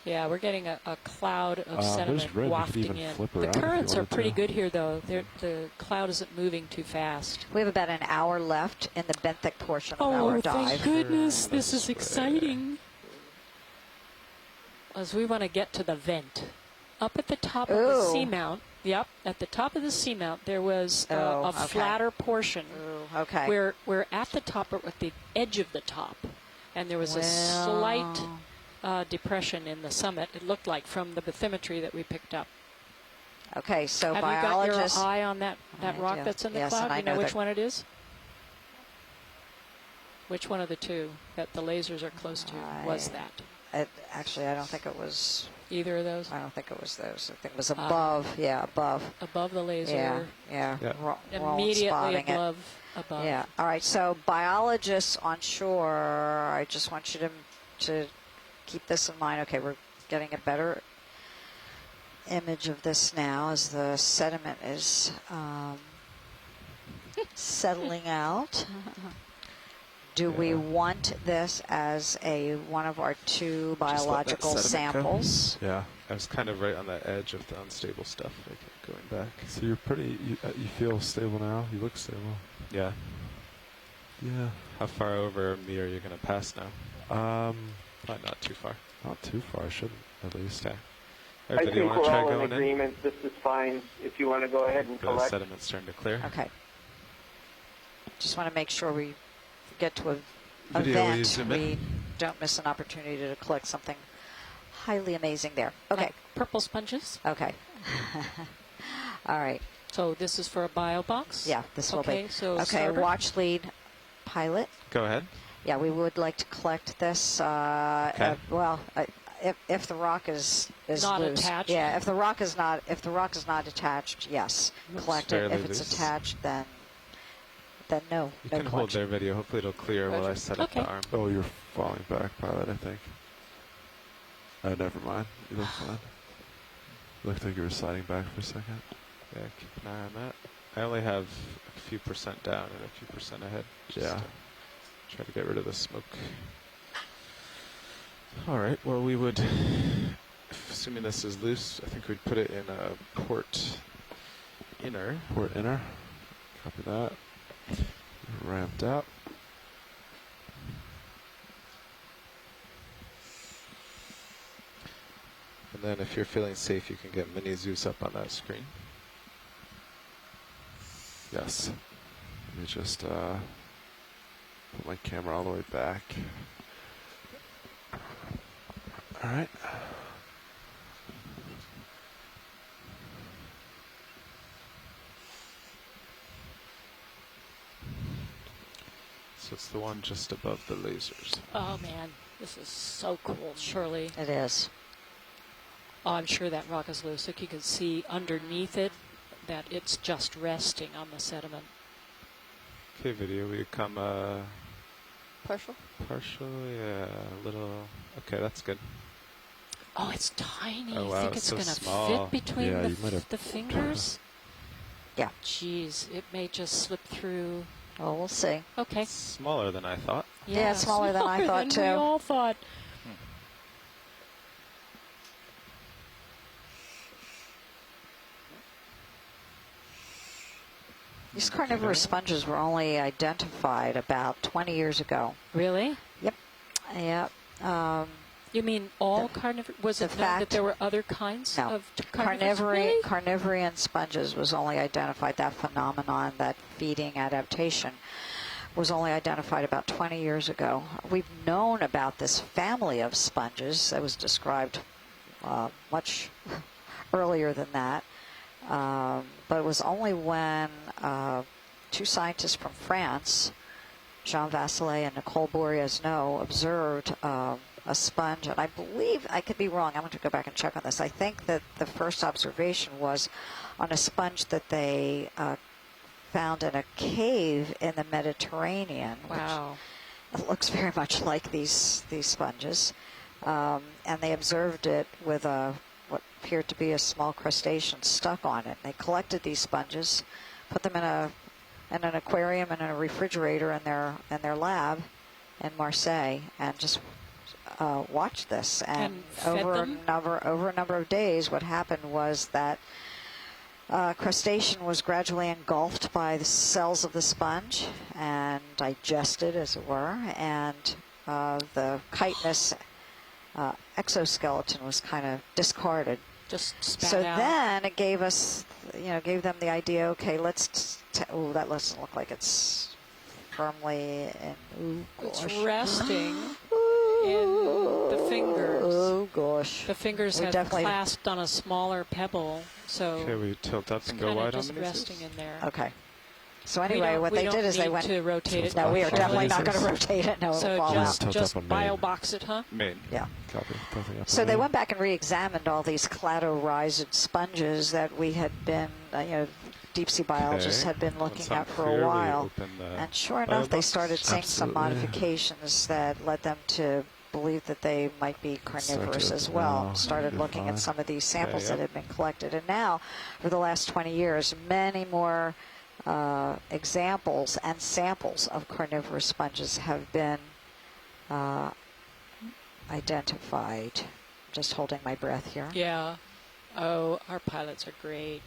Yeah, we're getting a cloud of sediment red. wafting in. The currents are pretty good here, though. The cloud isn't moving too fast. We have about an hour left in the benthic portion of our dive. Oh, thank goodness. This is exciting. As we want to get to the vent. Up at the top of the seamount, yep, at the top of the seamount, there was a flatter portion. Okay. We're at the top, or at the edge of the top. And there was a slight depression in the summit, it looked like, from the bathymetry that we picked up. Okay, so Have biologists... you got your eye on that rock that's in the cloud? You know which one it is? Which one of the two that the lasers are close to was that? Actually, I don't think it was... Either of those? I don't think it was those. I think it was above. Yeah, above. Above the laser. Yeah. Immediately above. Yeah. All right, so biologists on shore, I just want you to keep this in mind. Okay, we're getting a better image of this now as the sediment is settling out. Do we want this as one of our two biological samples? Yeah, I was kind of right on the edge of the unstable stuff. I kept going back. So you're pretty. You feel stable now. You look stable. Yeah. Yeah. How far over me are you going to pass now? Probably not too far. Not too far. Shouldn't at least. Okay. I think we're all in agreement. This is fine. If you want to go ahead and collect. The sediment's starting to clear. Okay. Just want to make sure we get to an Video event, we don't miss an opportunity to collect something highly amazing there. Okay. Like purple sponges? Okay. All right. So this is for a bio box? Yeah, this will be. So okay, starter? watch lead pilot. Go ahead. Yeah, we would like to collect this. If the rock is not loose. attached. Yeah, if the rock is not attached, yes, collect it. If it's attached, then no. You can hold their video. Hopefully it'll clear while I set up the arm. Oh, you're falling back, pilot, I think. Never mind. You look fine. Looked like you were sliding back for a second. Yeah, keep an eye on that. I only have a few percent down and a few percent ahead. Yeah. Try to get rid of the smoke. All right. Well, we would, assuming this is loose, I think we'd put it in a port inner. Port inner. Copy that. Ramped up. And then if you're feeling safe, you can get Mini Zeus up on that screen. Yes. Let me just put my camera all the way back. All right. So it's the one just above the lasers. Oh, man. This is so cool, Shirley. It is. Oh, I'm sure that rock is loose. Look, you can see underneath it that it's just resting on the sediment. Okay, video, we come Partial? partial, yeah, a little. Okay, that's good. Oh, it's tiny. Oh, You wow, think it's it's so going to small. fit between Yeah, you might have the fingers? Yeah. Jeez, it may just slip through. Well, we'll see. Okay. Smaller than I thought. Yeah, smaller than I thought, than we too. all thought. These carnivorous sponges were only identified about 20 years ago. Really? Yep. Yep. You mean all carnivore? Was it known that there were other kinds of carnivores? Really? Carnivorian sponges was only identified. That phenomenon, that feeding adaptation, was only identified about 20 years ago. We've known about this family of sponges that was described much earlier than that. But it was only when two scientists from France, Jean Vasselet and Nicole Bourriasneau, observed a sponge, and I believe, I could be wrong, I'm going to go back and check on this. I think that the first observation was on a sponge that they found in a cave in the Mediterranean. Wow. It looks very much like these sponges. And they observed it with what appeared to be a small crustacean stuck on it. They collected these sponges, put them in an aquarium and in a refrigerator in their lab in Marseille, and just watched this, and fed over them? over a number of days, what happened was that crustacean was gradually engulfed by the cells of the sponge and digested, as it were, and the chitinous exoskeleton was kind of discarded. Just spat So out. then it gave us, gave them the idea, okay, oh, that doesn't look like it's firmly in, ooh, It's gosh. resting in the fingers. Oh, gosh. The fingers We have definitely- clasped on a smaller pebble, so Okay, we tilt up it's and go kind of wide on just the resting nieces. in there. Okay. So We anyway, don't- what we they don't did is they need went to rotate it. No, we are Surely. definitely not going to rotate it. No, it'll So fall just, out. Tilt just up on bio main. box it, huh? Main. Yeah. Copy. Tilting up So on they main. went back and re-examined all these cladorhizid sponges that we had been, deep sea biologists Okay. had been Once looking I'm at for clear, a we while. open the And sure bio enough, they box. started seeing some Absolutely. modifications that led them to believe that they might be carnivorous to as open well. now. Started You're looking fine. at some of these samples Yeah, that had been collected. And now, for the last 20 years, many more examples and samples of carnivorous sponges have been identified. Just holding my breath here. Yeah. Oh, our pilots are great.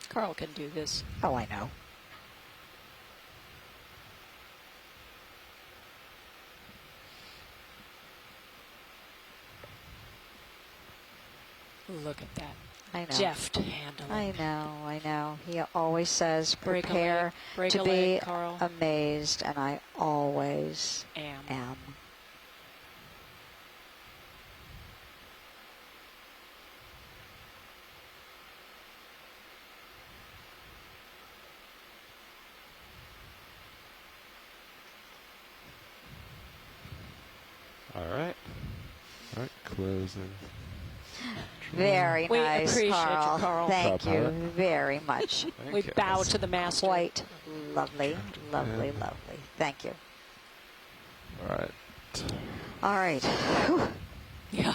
Carl can do this. Oh, I know. Look at that. I know. Deft handling. I know. He always says, Break a prepare leg. Break to a be leg, Carl. amazed, and I always Am. am. All right. All right, closing. Very We nice, appreciate you, Carl. Carl. Thank Proud you pilot. very much. Thank We you. bow to the master. Quite lovely, lovely, Yeah. lovely. Thank you. All right. All right. Whew. Yeah.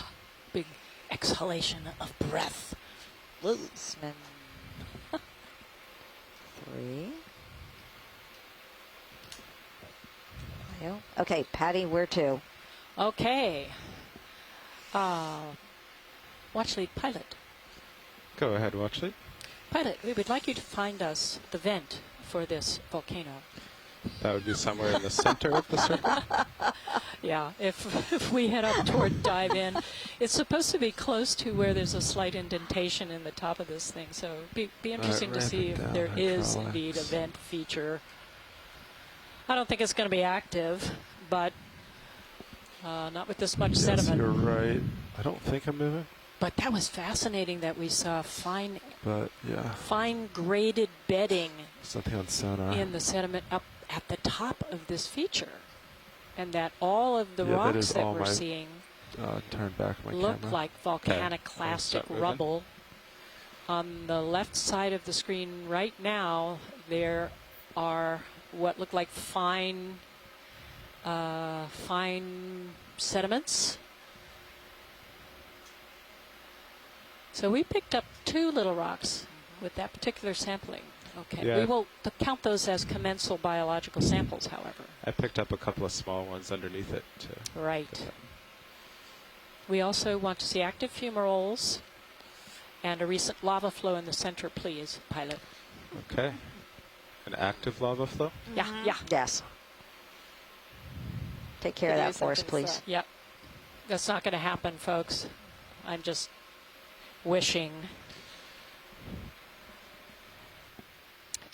Big exhalation of breath. Spin 3. Okay, Patty, where to? Okay. Watch lead pilot. Go ahead, Watchley. Pilot, we would like you to find us the vent for this volcano. That would be somewhere in the center of the circle. Yeah, if we head up toward dive in, it's supposed to be close to where there's a slight indentation in the top of this thing. So be interesting to ramp see it if down, there is hydraulics. indeed a vent feature. I don't think it's going to be active, but not with this much Yes, sediment. you're right. I don't think I'm moving, But that was fascinating that we saw fine but graded bedding there's nothing on sonar. in the sediment up at the top of this feature, and that all of the Yeah, that rocks is that all we're my seeing Turn back my look camera. like volcanic I'll start clastic moving. rubble. On the left side of the screen right now, there are what look like fine sediments. So we picked up 2 little rocks with that particular sampling. Okay, Yeah. we will count those as commensal biological samples, however. I picked up a couple of small ones underneath it. Right. We also want to see active fumaroles and a recent lava flow in the center, please, pilot. Okay. An active lava flow? Yeah, yeah. Yes. Take care of that for us, please. Yep. That's not going to happen, folks. I'm just wishing.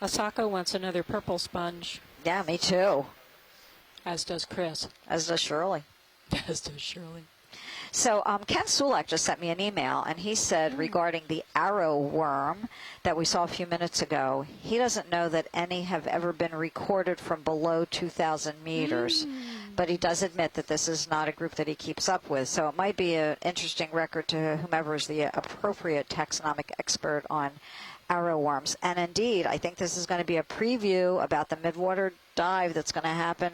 Asako wants another purple sponge, Yeah, me too. as does Chris, As does Shirley. as does Shirley. So Ken Sulak just sent me an email, and he said regarding the arrow worm that we saw a few minutes ago, he doesn't know that any have ever been recorded from below 2,000 meters. But he does admit that this is not a group that he keeps up with. So it might be an interesting record to whomever is the appropriate taxonomic expert on arrow worms. And indeed, I think this is going to be a preview about the midwater dive that's going to happen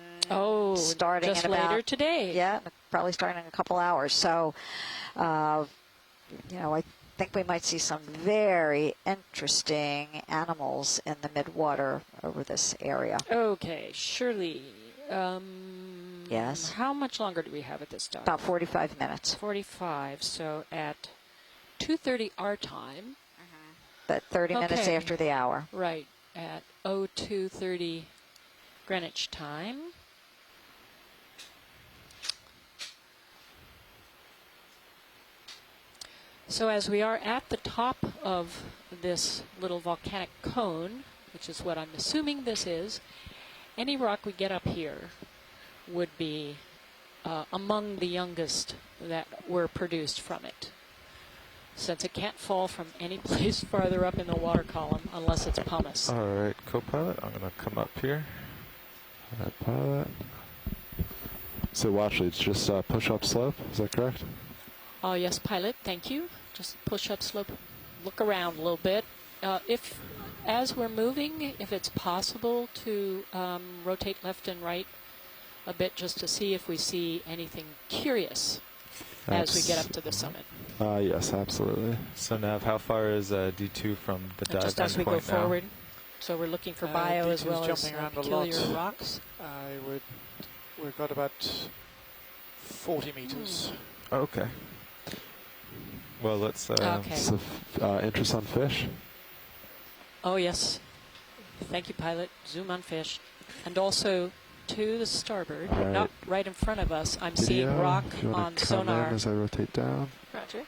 starting just in about later today. Yeah, probably starting in a couple hours. So, I think we might see some very interesting animals in the midwater over this area. Okay, Shirley. Yes. How much longer do we have at this time? About 45 minutes. 45. So at 2:30 our time. But 30 minutes Okay. after the hour. Right. At 02:30 Greenwich time. So as we are at the top of this little volcanic cone, which is what I'm assuming this is, any rock we get up here would be among the youngest that were produced from it, since it can't fall from any place farther up in the water column unless it's pumice. All right, co-pilot, I'm going to come up here. All right, pilot. So watch, it's just push-up slope. Is that correct? Oh, yes, pilot, thank you. Just push up slope, look around a little bit. If, as we're moving, if it's possible to rotate left and right a bit just to see if we see anything curious as we get up to the summit. Yes, absolutely. So Nav, how far is D2 from the dive Just as we go endpoint now? forward. So we're looking for bio as D2's well as jumping around a peculiar lot. rocks. We've got about 40 meters. Okay. Well, let's. Okay. So, interest on fish? Oh, yes. Thank you, pilot. Zoom on fish. And also to the starboard, All right. not right in front of us, I'm seeing Video, rock if you wanna on come sonar. in as I rotate down. Roger.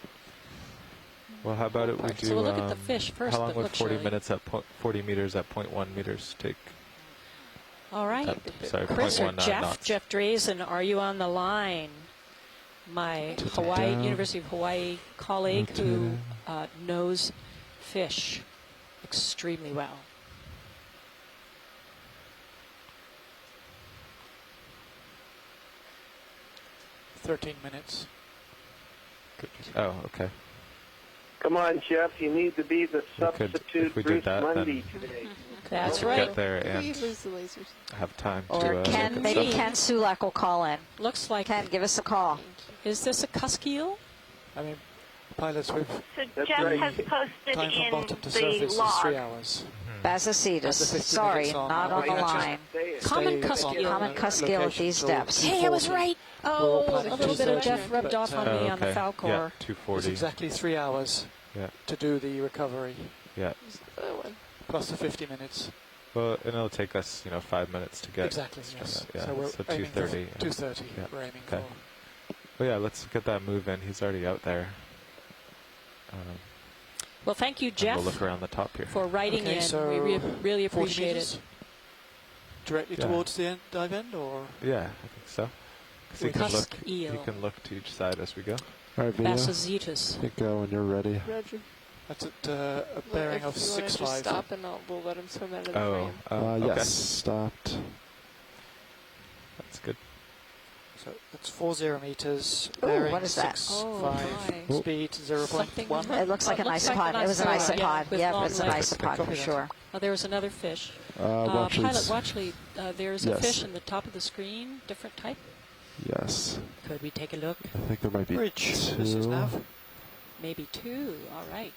Well, how about it? We do. So we'll look at the fish first. How long but would look, 40 Shirley. minutes at 40 meters at 0.1 meters take? All right. Sorry, Chris or 0.1 Jeff? knots. Jeff Drazen, are you on the line? My Hawaii, down. University of Hawaii colleague who Rotate. knows fish extremely well. – 13 minutes. Good. Oh, okay. Come on, Jeff. You need to be the substitute if we did Bruce that, Mundy then- today. That's Get right. there We and lose the lasers. have time Or to. Ken, look at maybe stuff. Ken Sulak will call in. Looks like. Ken, give us a call. Is this a cusk eel? I mean, pilots, we've So That's Jeff right. has posted time from in bottom to the surface is log. 3 hours. Basacetus. After 50 Sorry, minutes on, not on we the can just line. Say it. Common Stay cusk on eel. the Common cusk eel at location these till depths. Hey, I was 2:40. right. We're all Oh, planning a little bit of 2:30, Jeff rubbed but, off on me on the okay. Falcor. Yeah, It's 240. exactly 3 hours Yeah, to do the recovery, yeah. plus the 50 minutes. Well, and it'll take us, 5 minutes to get. Exactly, yes. Yeah, So we're so aiming for 2:30. 2:30. Yeah. We're aiming Okay. for. Well, yeah, let's get that move in. He's already out there. Well, thank you, And Jeff, we'll look around the top here. for writing Okay, in. so We really 40 appreciate meters? it. Directly Yeah. towards the dive end, or Yeah, I think so. 'Cause he With can cusk look. eel. He can look to each side as we go. All right, video. Basacetus. I think when you're ready. Roger. that's at a bearing of If you want to just 6.5. stop and we'll let him swim out of the Oh, frame. okay. Yes, stopped. That's good. So that's 40 meters. Ooh, bearing what is that? 6.5. Oh, Speed 0.1. Something- It looks like an Looks like isopod. an It was an isopod, yeah, isopod. with Yep, long it's an legs. isopod for sure. Oh, there was another fish. Watch Pilot these. Watchley, there's a Yes. fish in the top of the screen, different type. Yes. Could we take a look? I think there might be Bridge. two. This is Nav. Maybe two. All right.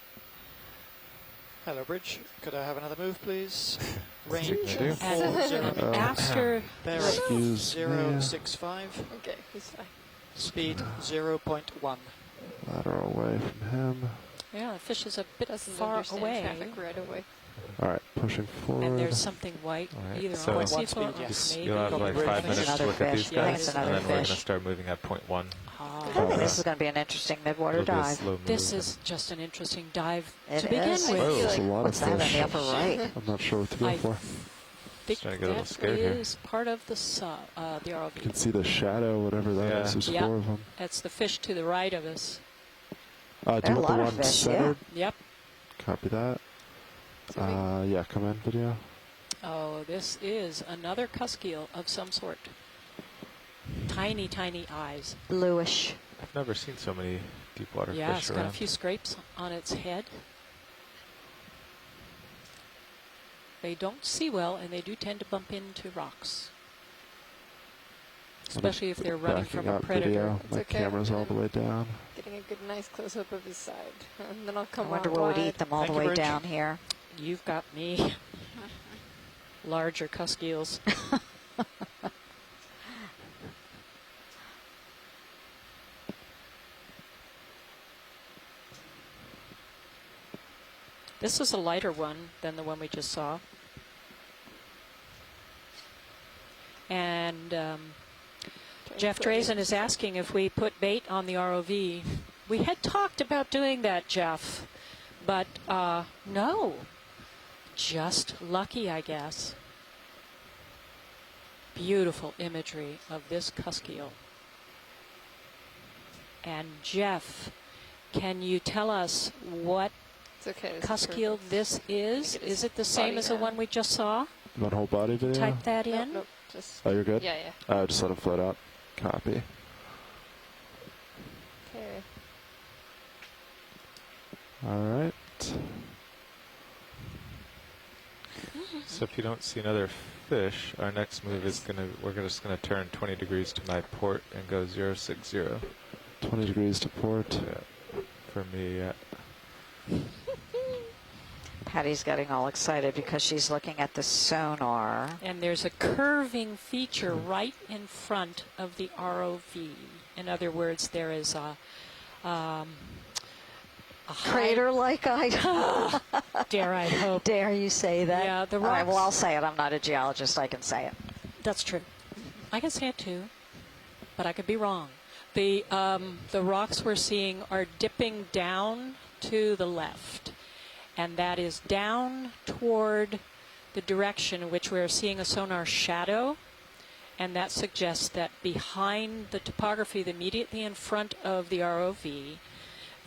Hello, Bridge. Could I have another move, please? What you Range gonna do? 40 Oh. After bearing Excuse me. 0.65. Okay, he's fine. Speed 0.1. Lateral away from him. yeah, the fish is a bit Doesn't far understand away, traffic right away. All right, pushing forward. and there's something white All right, either so- on the One seafloor speed, or yes. maybe. You'll have like Bridge. 5 I think minutes it's to look another at these fish. Yeah, I think guys, it's and another then we're going to fish. start moving at 0.1. Ah, I think this is going to be an interesting midwater It'll be a dive. slow move. this is just an interesting dive It to begin is. with. Whoa. There's a lot What's of that in fish. the upper right? I'm not sure what to go I for. think Starting to get a little that scared here. is part of the You ROV. can see the shadow, whatever that Yeah. is. There's Yeah. 4 of them. That's the fish to the right of us. Do There you are a want the lot of one fish, centered? Yep. Copy that. Yeah, come in, video. Oh, this is another cusk eel of some sort. Tiny, tiny eyes. Bluish. I've never seen so many deep water Yeah, fish it's got a around. few scrapes on its head. They don't see well, and they do tend to bump into rocks. Especially if they're running Backing from a up predator. video. It's My okay. camera's all the way down. Getting a good, nice close-up of his side. And then I'll I come wonder out what would wide. eat them all Thank the you, way Bridge. down here. You've got me. Larger cusk eels. This is a lighter one than the one we just saw. And Jeff Drazen is asking if we put bait on the ROV. We had talked about doing that, Jeff, but no. Just lucky, I guess. Beautiful imagery of this cuskeel. And Jeff, can you tell us what It's okay. This is cuskeel perfect. this is? Make it Is it the same body as the now. one we just saw? You want whole body video? Type that Nope, in. nope. Just. Oh, you're good? Yeah, yeah. Just let it float out. Copy. Okay. All right. So if you don't see another fish, our next move is we're just gonna turn 20 degrees to my port and go 060. 20 degrees to port. Yeah. For me, yeah. Patty's getting all excited because she's looking at the sonar. And there's a curving feature right in front of the ROV. In other words, there is a Crater like I dare I hope. dare you say that? Yeah, the All right, well, rocks- I'll say it. I'm not a geologist. I can say it. That's true. I can say it too, but I could be wrong. The rocks we're seeing are dipping down to the left, and that is down toward the direction in which we're seeing a sonar shadow, and that suggests that behind the topography immediately in front of the ROV,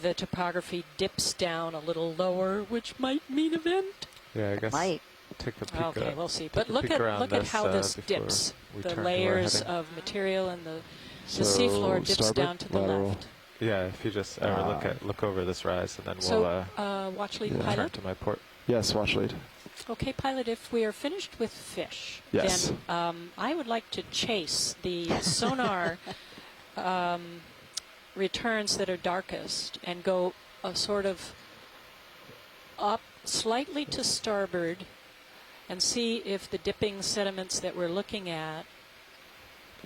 the topography dips down a little lower, which might mean a vent. Yeah, I guess. Might. Take a peek. Okay, we'll see. take But a look peek at around how this before dips. we The turn to where we're layers heading. of material and the So seafloor dips starboard, down to the lateral. left. Yeah, if you just look over this rise, and then So, we'll watch lead yeah. turn pilot. to my port. Yes, watch lead. Okay, pilot, if we are finished with fish, Yes. then I would like to chase the sonar returns that are darkest and go sort of up slightly to starboard and see if the dipping sediments that we're looking at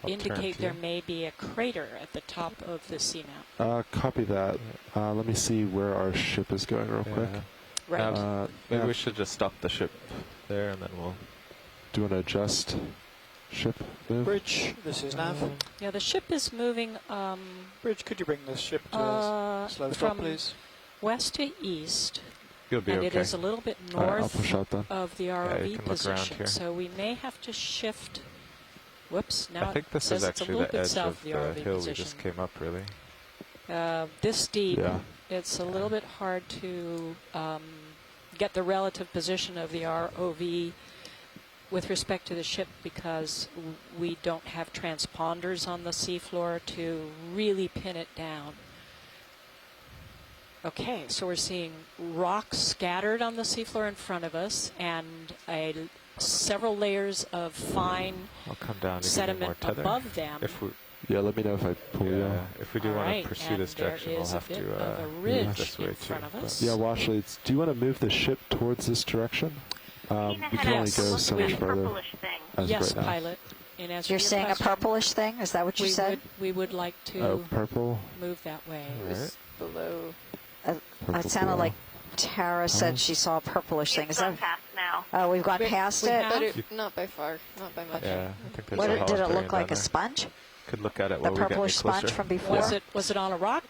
I'll turn indicate to there you. may be a crater at the top of the seamount. Copy that. Let me see where our ship is going real quick. Yeah. Right. Maybe Nav, we should just stop the ship there, and then we'll. do you want to adjust ship move? Bridge, this is Nav. Yeah, the ship is moving Bridge, could you bring the ship to a slow stop, from please? west to east, You'll be and okay. it is a little bit All right, I'll north push out then. of the you ROV can look around position. here. So we may have to shift. Whoops, now I think it this says is it's a actually little the bit edge south of of the the ROV hill we position. just came up, really. This deep, Yeah. it's a little bit hard to get the relative position of the ROV with respect to the ship because we don't have transponders on the seafloor to really pin it down. Okay, so we're seeing rocks scattered on the seafloor in front of us and several layers of fine I'll come down to give you more sediment tether. above them. If we, Yeah, let me know if I pull you out. if we do All want right, to pursue and this there direction, we'll is a have bit to of a move ridge this way in too. front of but- us. Yeah, watch leads. Do you want to move the ship towards this direction? We can only Yes. go so much further Purplish thing. as Yes, right now. pilot. In answer You're to your saying a question, purplish thing? Is that what you we said? we would like to Oh, purple. move that way. All right. Just below. Purple It sounded glow. like Tara said she saw a purplish thing. Is It's gone that? past now. Oh, we've gone We- past we it. have- But not by far. Not by much. Yeah, I think there's What a did it hollow look like? down A sponge? there. Could look at it The while we get any purplish sponge closer. from before? Was it on a rock?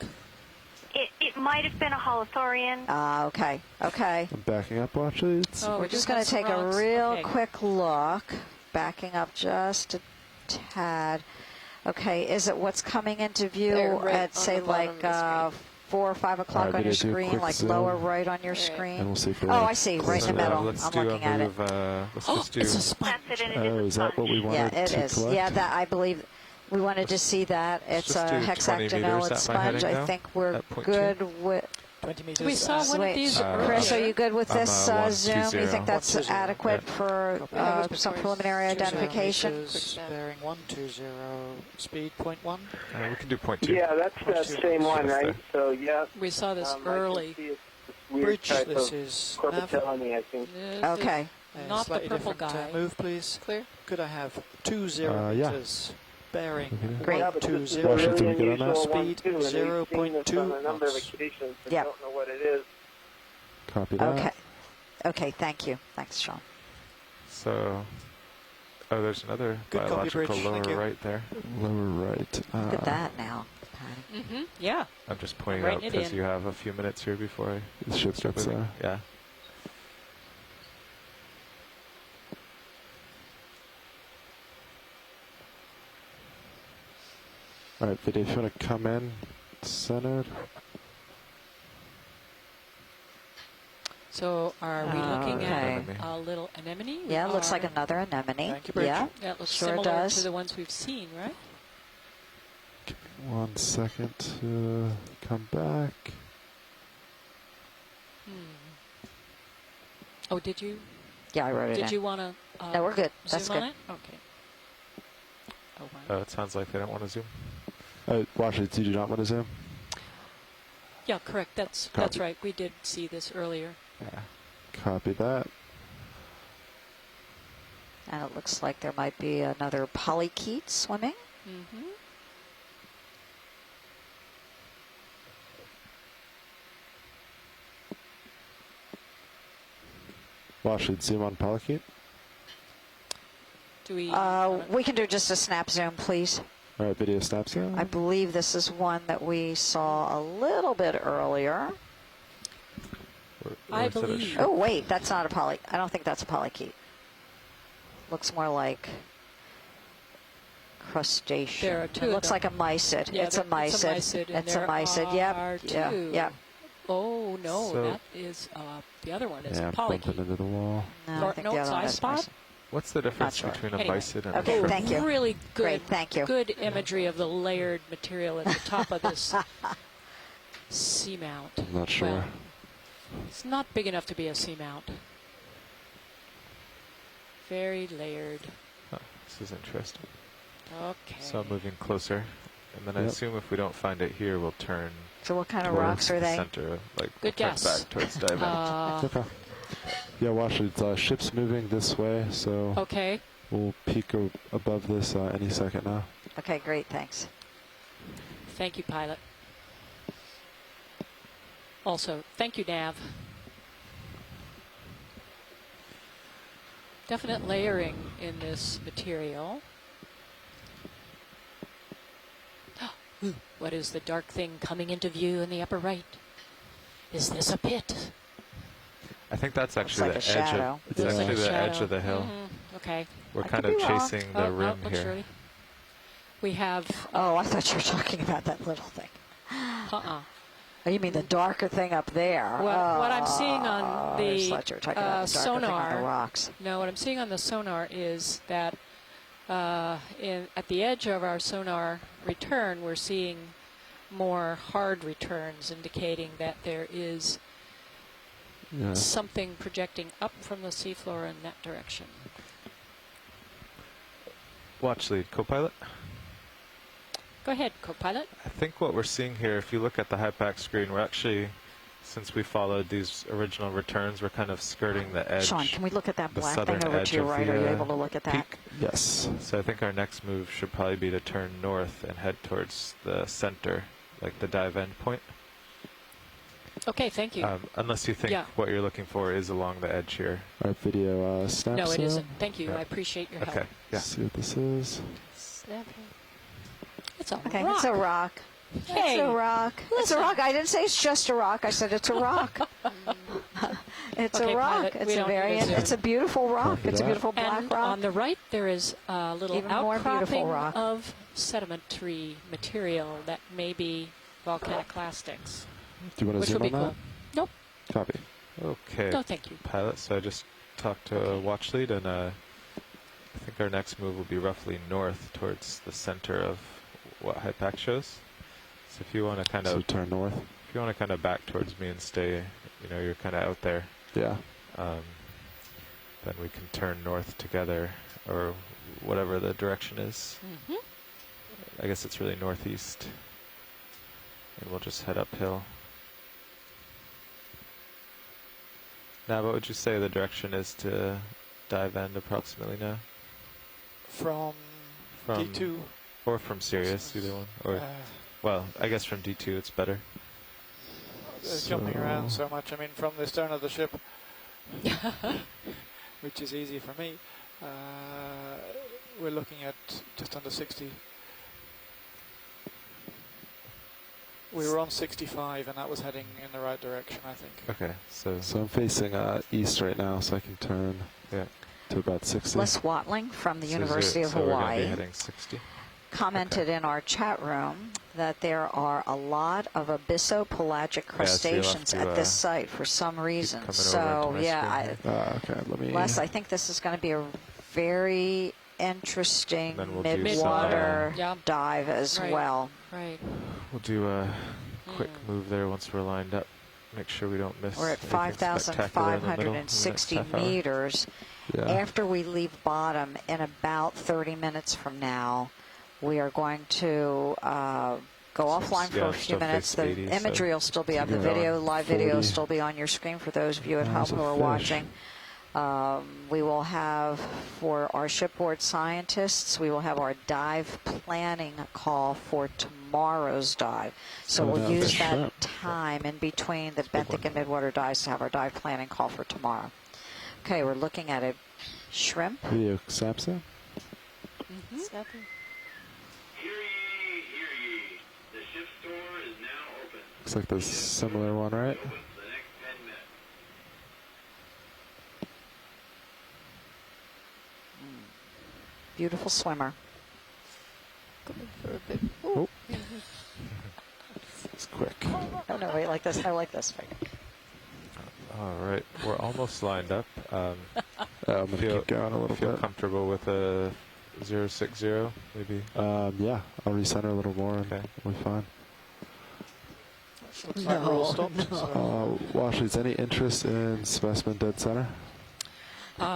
It might have been a holothorian. Okay. Okay. I'm backing up, watch leads. Oh, We're we just do going have to some take a rocks. real Okay. quick look. Backing up just a tad. Okay, is it what's coming into There, view right at, on say, the bottom like of the 4 or 5 o'clock Alright, on your we gotta do a screen, quick like zoom. lower right on your Alright. And screen? we'll see if we're Oh, I see, right in the closer. middle. Let's I'm do looking a at it. move. Let's Oh, just do. it's a sponge. That's it, and it Oh, is is a that what we sponge. wanted Yeah, it to is. collect? Yeah, that I believe we wanted to see that. It's just a do 20 hexactinellate meters at my sponge. heading I now, think we're at point good with. 20 meters. We saw one of Wait, these Chris, are earlier. you good with I'm, this 120. zoom? You think that's 120. adequate Yeah. for Copy. some preliminary 20 identification? meters, bearing 120, speed 0.1. We can do point 2. Yeah, that's that same one, right? So, yeah. We saw this I can early. see it's this weird Bridge, type this of is Nav. corpusculity, I think. Okay. Not the Slightly purple different, guy. move, please. Clear. Could I have 20 yeah. meters, bearing Okay. Great. Yeah, but this is a 120, Should we really get on that? unusual one, Speed too, and we've seen this 0.2 on a number of knots. occasions, but Yep. don't know what it is. Copy that. Okay. Okay, thank you. Thanks, Sean. So, oh, there's another Good copy, biological Bridge. lower Thank you. right there. Lower right. Look at that now, Patty. Mm-hmm. Yeah. I'm just pointing writing out it because in. you have a few minutes here before I The ship start gets moving. there. Yeah. All right, video, if you want to come in, centered. So are we looking at Okay. a little anemone? We Yeah, it looks like are. another anemone. Thank you, Bridge. Yeah, That looks sure similar does. to the ones we've seen, right? 1 second to come back. Oh, did you? Yeah, I wrote it Did in. you want to? No, we're good. Zoom That's on good. it? Okay. Oh, wow. Oh, it sounds like they don't want to zoom. Watch it. Did you not want to zoom? Yeah, correct. That's Copy. right. We did see this earlier. Yeah. Copy that. And it looks like there might be another polychaete swimming. Mm-hmm. Watch it. Zoom on polychaete. Do we? We can do just a snap zoom, please. All right, video snaps in. I believe this is one that we saw a little bit earlier. I Or is it a believe- ship? Oh, wait, that's not a poly. I don't think that's a polychaete. Looks more like crustacean. There are two It of looks them. like a mysid. Yeah, it's a mysid. It's a mysid. And It's a there mysid. are Yep. Yeah. two. Yep. Oh no, So- that is the other one is Yeah, a bumping polychaete. into the wall. No, Or- I think no, the it's other one eye is spot? mysid. What's the difference sure. between a Anyway. mysid and Okay, a shrimp? thank you. Really good. Great, thank you. Good imagery of the layered material at the top of this seamount. I'm not sure. Well, it's not big enough to be a seamount. Very layered. Oh, this is interesting. Okay. So I'm moving closer. And then I Yep. assume if we don't find it here, we'll turn So what kind of towards rocks are the they? center. Like, Good we'll guess. turn back towards dive end. Okay. Yeah, watch it. Ship's moving this way, so Okay. we'll peek above this any second now. Okay, great, thanks. Thank you, pilot. Also, thank you, Nav. Definite layering in this material. Ooh, what is the dark thing coming into view in the upper right? Is this a pit? I think that's actually like the a edge shadow. of it's Looks like actually a the edge shadow. of the hill. Mhm, okay. We're I kind could of be wrong. chasing the rim looks here. ready. We have. Oh, I thought you were talking about that little thing. Uh-uh. Oh, you mean the darker thing up there? What I'm seeing on I the thought you were talking about the darker thing on the sonar. rocks. No, what I'm seeing on the sonar is that at the edge of our sonar return, we're seeing more hard returns, indicating that there is Yeah. something projecting up from the seafloor in that direction. Watch lead, co-pilot. Go ahead, co-pilot. I think what we're seeing here, if you look at the HIPAC screen, we're actually, since we followed these original returns, we're kind of skirting the edge. Sean, can we look at that the black southern thing over edge to your of right? the, Are you able to look at that? peak. Yes. So I think our next move should probably be to turn north and head towards the center, like the dive end point. Okay, thank you. Unless you think Yeah. what you're looking for is along the edge here. All right, video snaps No, it in. isn't. Thank you. Yeah. I appreciate your help. Okay, yeah. See what this is. It's a Okay, rock. it's a rock. Hey, It's a rock. It's a rock. I didn't say it's just a rock. I said it's a rock. It's Okay, a rock. pilot, we It's a don't need very. to zoom. It's a beautiful rock. Copy It's a that. beautiful black and rock. on the right, there is a little Even more beautiful outcropping rock. of sedimentary material that may be volcanic clastics, Do you want to which zoom will be on cool. Nope. that? Copy. Okay, No, thank you. pilot. So I just talked to watch lead, and I think our next move will be roughly north towards the center of what HIPAC shows. So if you want to kind So of, turn north. if you want to kind of back towards me and stay, you know, you're kind of out there. Yeah. Then we can turn north together, or whatever the direction is. Hmm. I guess it's really northeast, and we'll just head uphill. Now, what would you say the direction is to dive end approximately now? From From D2. or from Sirius, either one. Or well, I guess from D2 it's better. Jumping around so much. I mean, from the stern of the ship, which is easy for me. We're looking at just under 60. We were on 65, and that was heading in the right direction, I think. Okay, so I'm facing east right now, so I can turn to about 60. Les Watling from the so University of so we're gonna be Hawaii heading 60. commented in our chat room that there are a lot of abyssopelagic Yeah, so you'll have crustaceans to, at this site for some reason. coming over So into my yeah, screen Okay, let me. Les, I think this is going to be a very interesting And then we'll do mid-water some, yeah. dive as Right. well. Right. We'll do a quick move there once we're lined up. Make sure we don't miss. We're at anything spectacular in the middle in the next 5,560 half hour. meters. Yeah. After we leave bottom in about 30 minutes from now, we are going to go offline for yeah, a few still minutes. face The 80, imagery so will still be up. The keep video, going. live video, will 40. still be on your screen for those of you at home There's who a are fish. watching. We will have, for our shipboard scientists, we will have our dive planning call for tomorrow's dive. So Oh, we'll no, use fish that shrimp. time in between the big benthic one. and midwater dives to have our dive planning call for tomorrow. Okay, we're looking at a shrimp. Video Sapsa. Snapping. Hear ye, hear ye. The ship's door is now open. Looks like the similar one, right? Open for the next 10 minutes. Beautiful swimmer. Going for a bit. Oh. It's quick. Oh, no, wait, like this. No, like this. Wait. All right, we're almost lined up. I'm going to keep going a little Feel bit. comfortable with a 060, maybe? Yeah, I'll recenter a little more and Okay. we'll be fine. Looks like we're all stopped. So Washley's, any interest in specimen dead center?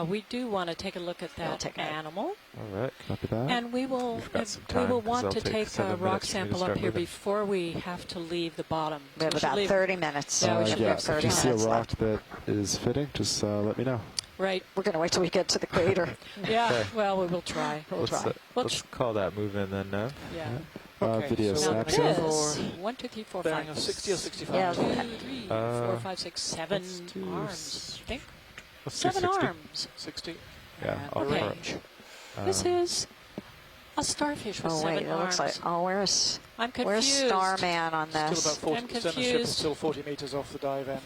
We do want to take a look at We'll that take a- animal, All right. Copy that. and we will We've got some we time, will 'cause want that'll to take take 7 a rock minutes for me to sample up start here moving. before we have to leave the bottom. We have So we should about leave- 30 minutes. Yeah, we should have leave If 30 you see a minutes rock left. that is fitting, just let me know. Right. We're going to wait till we get to the crater. Yeah. Okay. Well, we will try. We'll Let's, try. We'll let's call that move in then, Nev. Yeah. Okay, Video so Now we're Sapsa. gonna go this, for 1, 2, 3, 4, bearing 5, of 60 or 65. Yeah. 2, 3, 4, 5, 6, 7 let's do arms. I think Let's do 7 60. arms. 60. Yeah, And I'll the Okay. range. This is a starfish with Oh, 7 wait, it arms. looks like, oh, where's I'm where's confused. Starman on Still this? about 40. I'm Center ship is confused. still 40 meters off the dive end.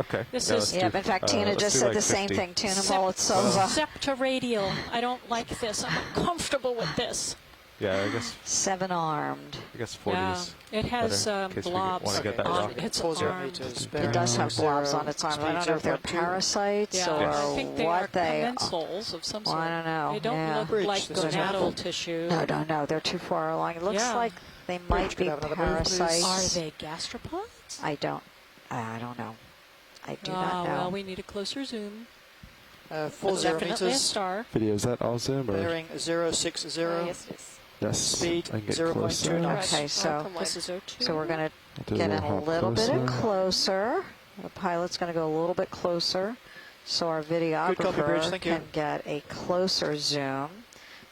Okay. This yeah, is- let's Yeah, do, in fact, Tina let's just do said like the same 50. thing. Tuna Molitsova. Septoradial. I don't like this. I'm uncomfortable with this. Yeah, I guess 7-armed. 40 Yeah, is it has better, in case we blobs want to get that Okay. rock. It's 40 armed. meters. It bearing does have blobs 0, on its arms. I speed don't know if they're 0.2. parasites Yeah, or I think they are what they commensals of some Well, sort. I don't know. They don't Yeah. look Bridge, like this is gonadal helpful. tissue. No. They're too far along. It looks Yeah. like they might could be have another move, please. parasites. Are they gastropods? I don't know. I do Oh, not know. well, we need a closer zoom. 40 Definitely a meters. star. Video, is that all zoom? Or? Bearing 060. Yes, yes. Yes. Speed, I can get 0.2 closer. knots. Okay, so come This is 02. so we're going to I'll do get in a hop little bit closer. closer. The pilot's going to go a little bit closer, so our videographer Bridge, thank you. can get a closer zoom,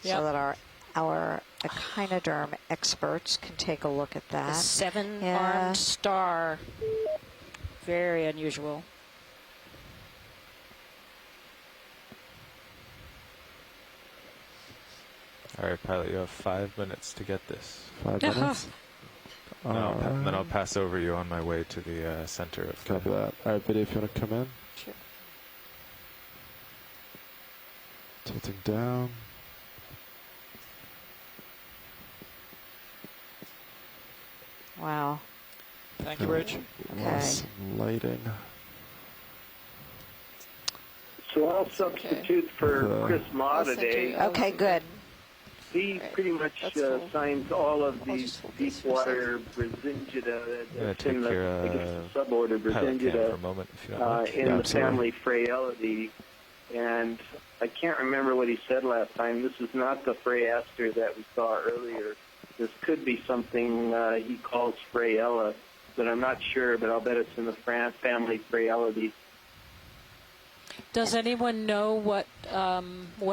Yep. so that our echinoderm experts can take a look at The that. 7-armed Yeah. star. Very unusual. All right, pilot, you have 5 minutes to get this. 5 minutes. Then I'll pass over you on my way to the center of the Copy that. All right, video, if you want to come in. Sure. Tilting down. Wow. Thank you, Bridge. Lost some lighting. So I'll substitute for Chris Ma I'll send today. you- Okay, good. He Right. pretty much That's cool. signs all of I'll these just focus deep for a water Brazingida. Yeah, That's take in the, your I guess the suborder pilot cam for a Brazingida moment, if you don't mind. in Yeah, the absolutely. family Freyelidae. And I can't remember what he said last time. This is not the Phreaster that we saw earlier. This could be something he calls Freyella, but I'm not sure, but I'll bet it's in the family Freyelidae. Does anyone know what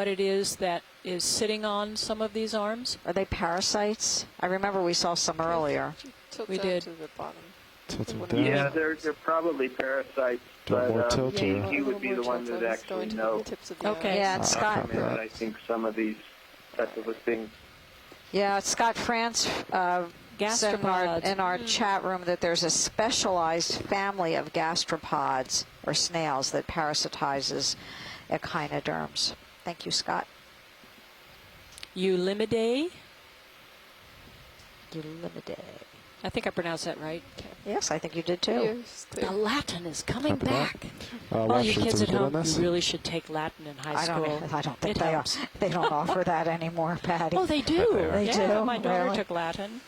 it is that is sitting on some of these arms? Are they parasites? I remember we saw some earlier. Tilt We down did. to the bottom. Tilt him Wouldn't down. Yeah, they're probably parasites, Do more but tilt he, or- he would be the one that actually know. Okay. Yeah, and Scott. And I think some of these type of things. Yeah, Scott France said Gastropods. in our chat room that there's a specialized family of gastropods or snails that parasitizes echinoderms. Thank you, Scott. Eulimidae. Eulimidae. I think I pronounced that right. Yes, I think you did too. The Latin is coming Copy that. back. Watch All you sheets, kids are at we good on home, this? you really should take Latin in high school. I don't think It they helps. they don't offer that anymore, Patty. Oh, they do. They yeah, do? my daughter Really? took Latin.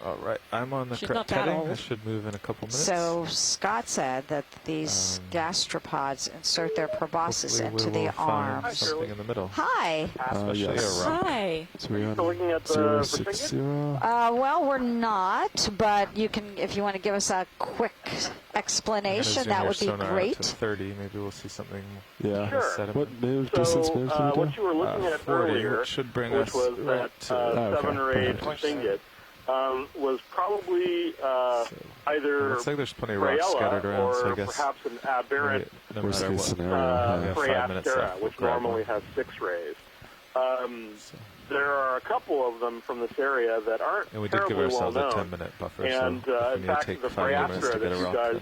All right, I'm on the She's correct not that heading. I old. should move in a couple minutes. So Scott said that these gastropods insert their proboscis Hopefully into we will the find arms. something in the middle. Hi. Especially yes. a rock. Hi. So we're Still looking on at the 060. Well, we're not, but you can, if you want to give us a quick I'm gonna explanation, zoom that your would be sonar out great. to 30. Maybe we'll see something. Yeah. Sure. Set up. What new So, distance moves do we do? what you were looking at 40, earlier, which should bring which us was that right to. 7 or 8 perfect. singlet, was probably either Looks like there's plenty of rocks scattered Freya around, so I or guess perhaps an aberrant no Worst matter case what. scenario. Yeah. 5 minutes Freya, left, we'll which grab normally one. has 6 rays. There are a couple of them from this area that aren't And we did give terribly well ourselves a known. 10-minute buffer, And so if in we need to fact, take the 5 more minutes Freastra to get that a you rock, guys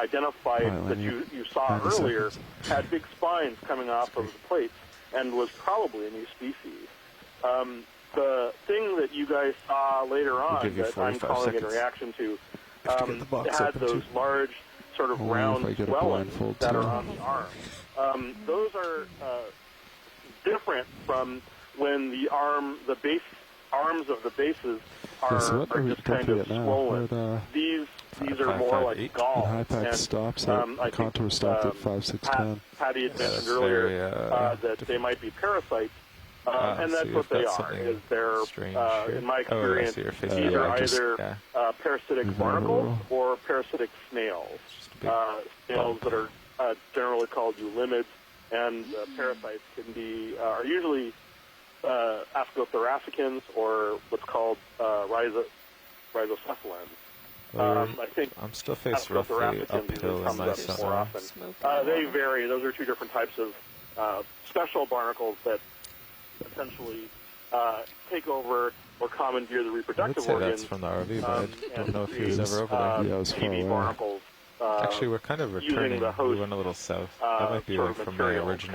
identified Alright, that Lenny, you saw 90 earlier seconds. had big spines coming off of the plates and was probably a new species. The thing that you guys saw later on give you that I'm 45 calling seconds. in reaction to Have to get the box had open, those too. large sort of Only if round I get a swellings blindfold, that too. are on the arm. Those are different from when the arms of the bases Yeah, so are, what are are we just kind going of to get now? swollen. What, These are 5, more 5, like 8. galls. high pack And, stops I at think, contour stopped at 5, 6, 10. Patty had mentioned that's earlier very, that they different. might be parasites, and so that's you've what they got are. something Is they're strange here. in my Oh, I experience, see your face. either Yeah, just- either parasitic Move barnacles over. or parasitic snails. Just a big Snails bump. that are generally called eulimids, and parasites can be are usually ascothoracicans or what's called rhizocephalans. I think I'm still faced roughly ascothoracicans uphill usually in my comes up more sonar. often. They vary. Those are two different types of special barnacles that essentially take over or commandeer the I would reproductive say organs. that's from the ROV, but I and don't know if he was create, ever over there. Yeah, it was far TV away. barnacles. Actually, we're kind of using returning. the host, We went a little south. That might be sort like of from my material, original.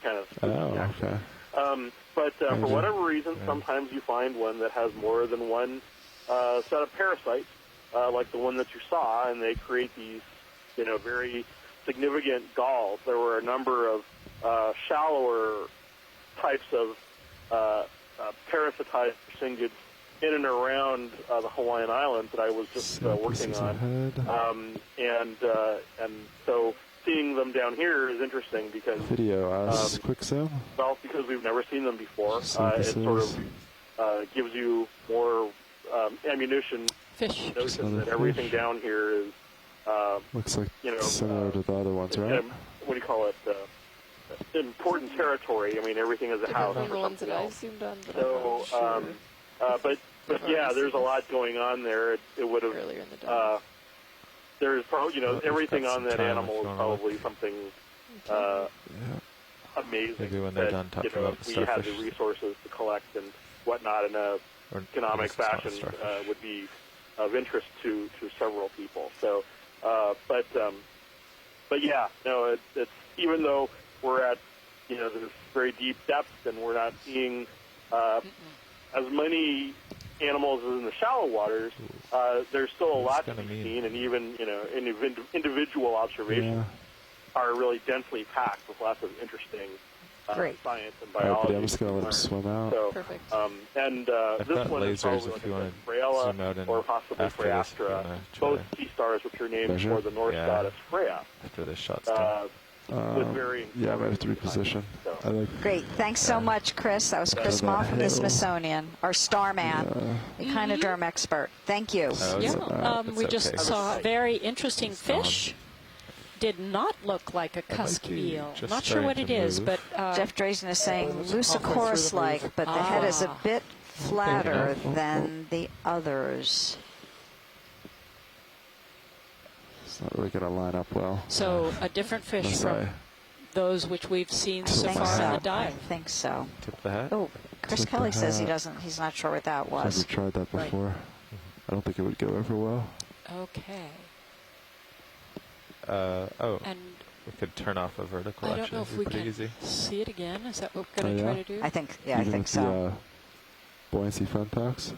kind of. Oh, actually. okay. But for Maybe. whatever reason, Yeah. sometimes you find one that has more than one set of parasites, like the one that you saw, and they create these, very significant galls. There were a number of shallower types of parasitized syngids in and around the Hawaiian Islands that I was just working on. Ahead. And so seeing them down here is interesting because Video as quick zoom. because we've never seen them before. It Surfaces. sort of gives you more ammunition Fish. Just notion another that everything fish. down here is, Looks like you know, similar to the other ones, right? what do you call it? Important territory. I mean, everything is a house From or the ones something that I else. zoomed on, but So, I'm not sure. but yeah, there's a lot going on there. It would have. Earlier in the day. There's probably, There's everything got on some that time animal if is you wanna probably something Yeah. amazing. Maybe when they're that, done talking you know, about the if we had the starfish. resources to collect and whatnot in a Or economic it's not a fashion starfish. would be of interest to several people. So, but yeah, no, it's even though we're at this very deep depth and we're not seeing as many animals as in the shallow waters, there's still a lot to kinda be mean. seen, and even individual observations are really densely packed with lots of interesting Great. science and All right, biology. buddy, I'm just gonna let him learn. swim out. So, Perfect. and I've this got one is lasers probably if like you a wanna Freya zoom out and or possibly after this, if you Freastra, wanna try both to- sea stars, which are named Measure? for the Norse Yeah. goddess Freya. After this shot's done. With varying Yeah, I might have to reposition. I like. Great. Thanks so much, Chris. That was Chris Ma from the hill. Smithsonian, our starman, echinoderm expert. Thank you. Oh, Yeah, it's- we it's just okay. saw a very interesting It's gone. fish. Did not look like a might cusk be eel. just Not sure what it starting to is, move. but Jeff Drazen is saying halfway through the Lucicorus-like, move. but the head is a Ah. bit flatter Oh, than the others. It's not really going to line up well. So a different fish Unless from I those which we've seen so think far so. in the I dive. think so. Tip the hat. Oh, Chris Tip the Kelly says he hat. doesn't. He's not sure what that I've was. never tried that Right. before. I don't think it would go over well. Okay. Oh, And we could turn off a vertical. I don't Actually, know if It'd we be pretty can easy. see it again. Is that what we're going Oh, to try yeah? to do? I think. Yeah, I Even think with so. the buoyancy fin packs.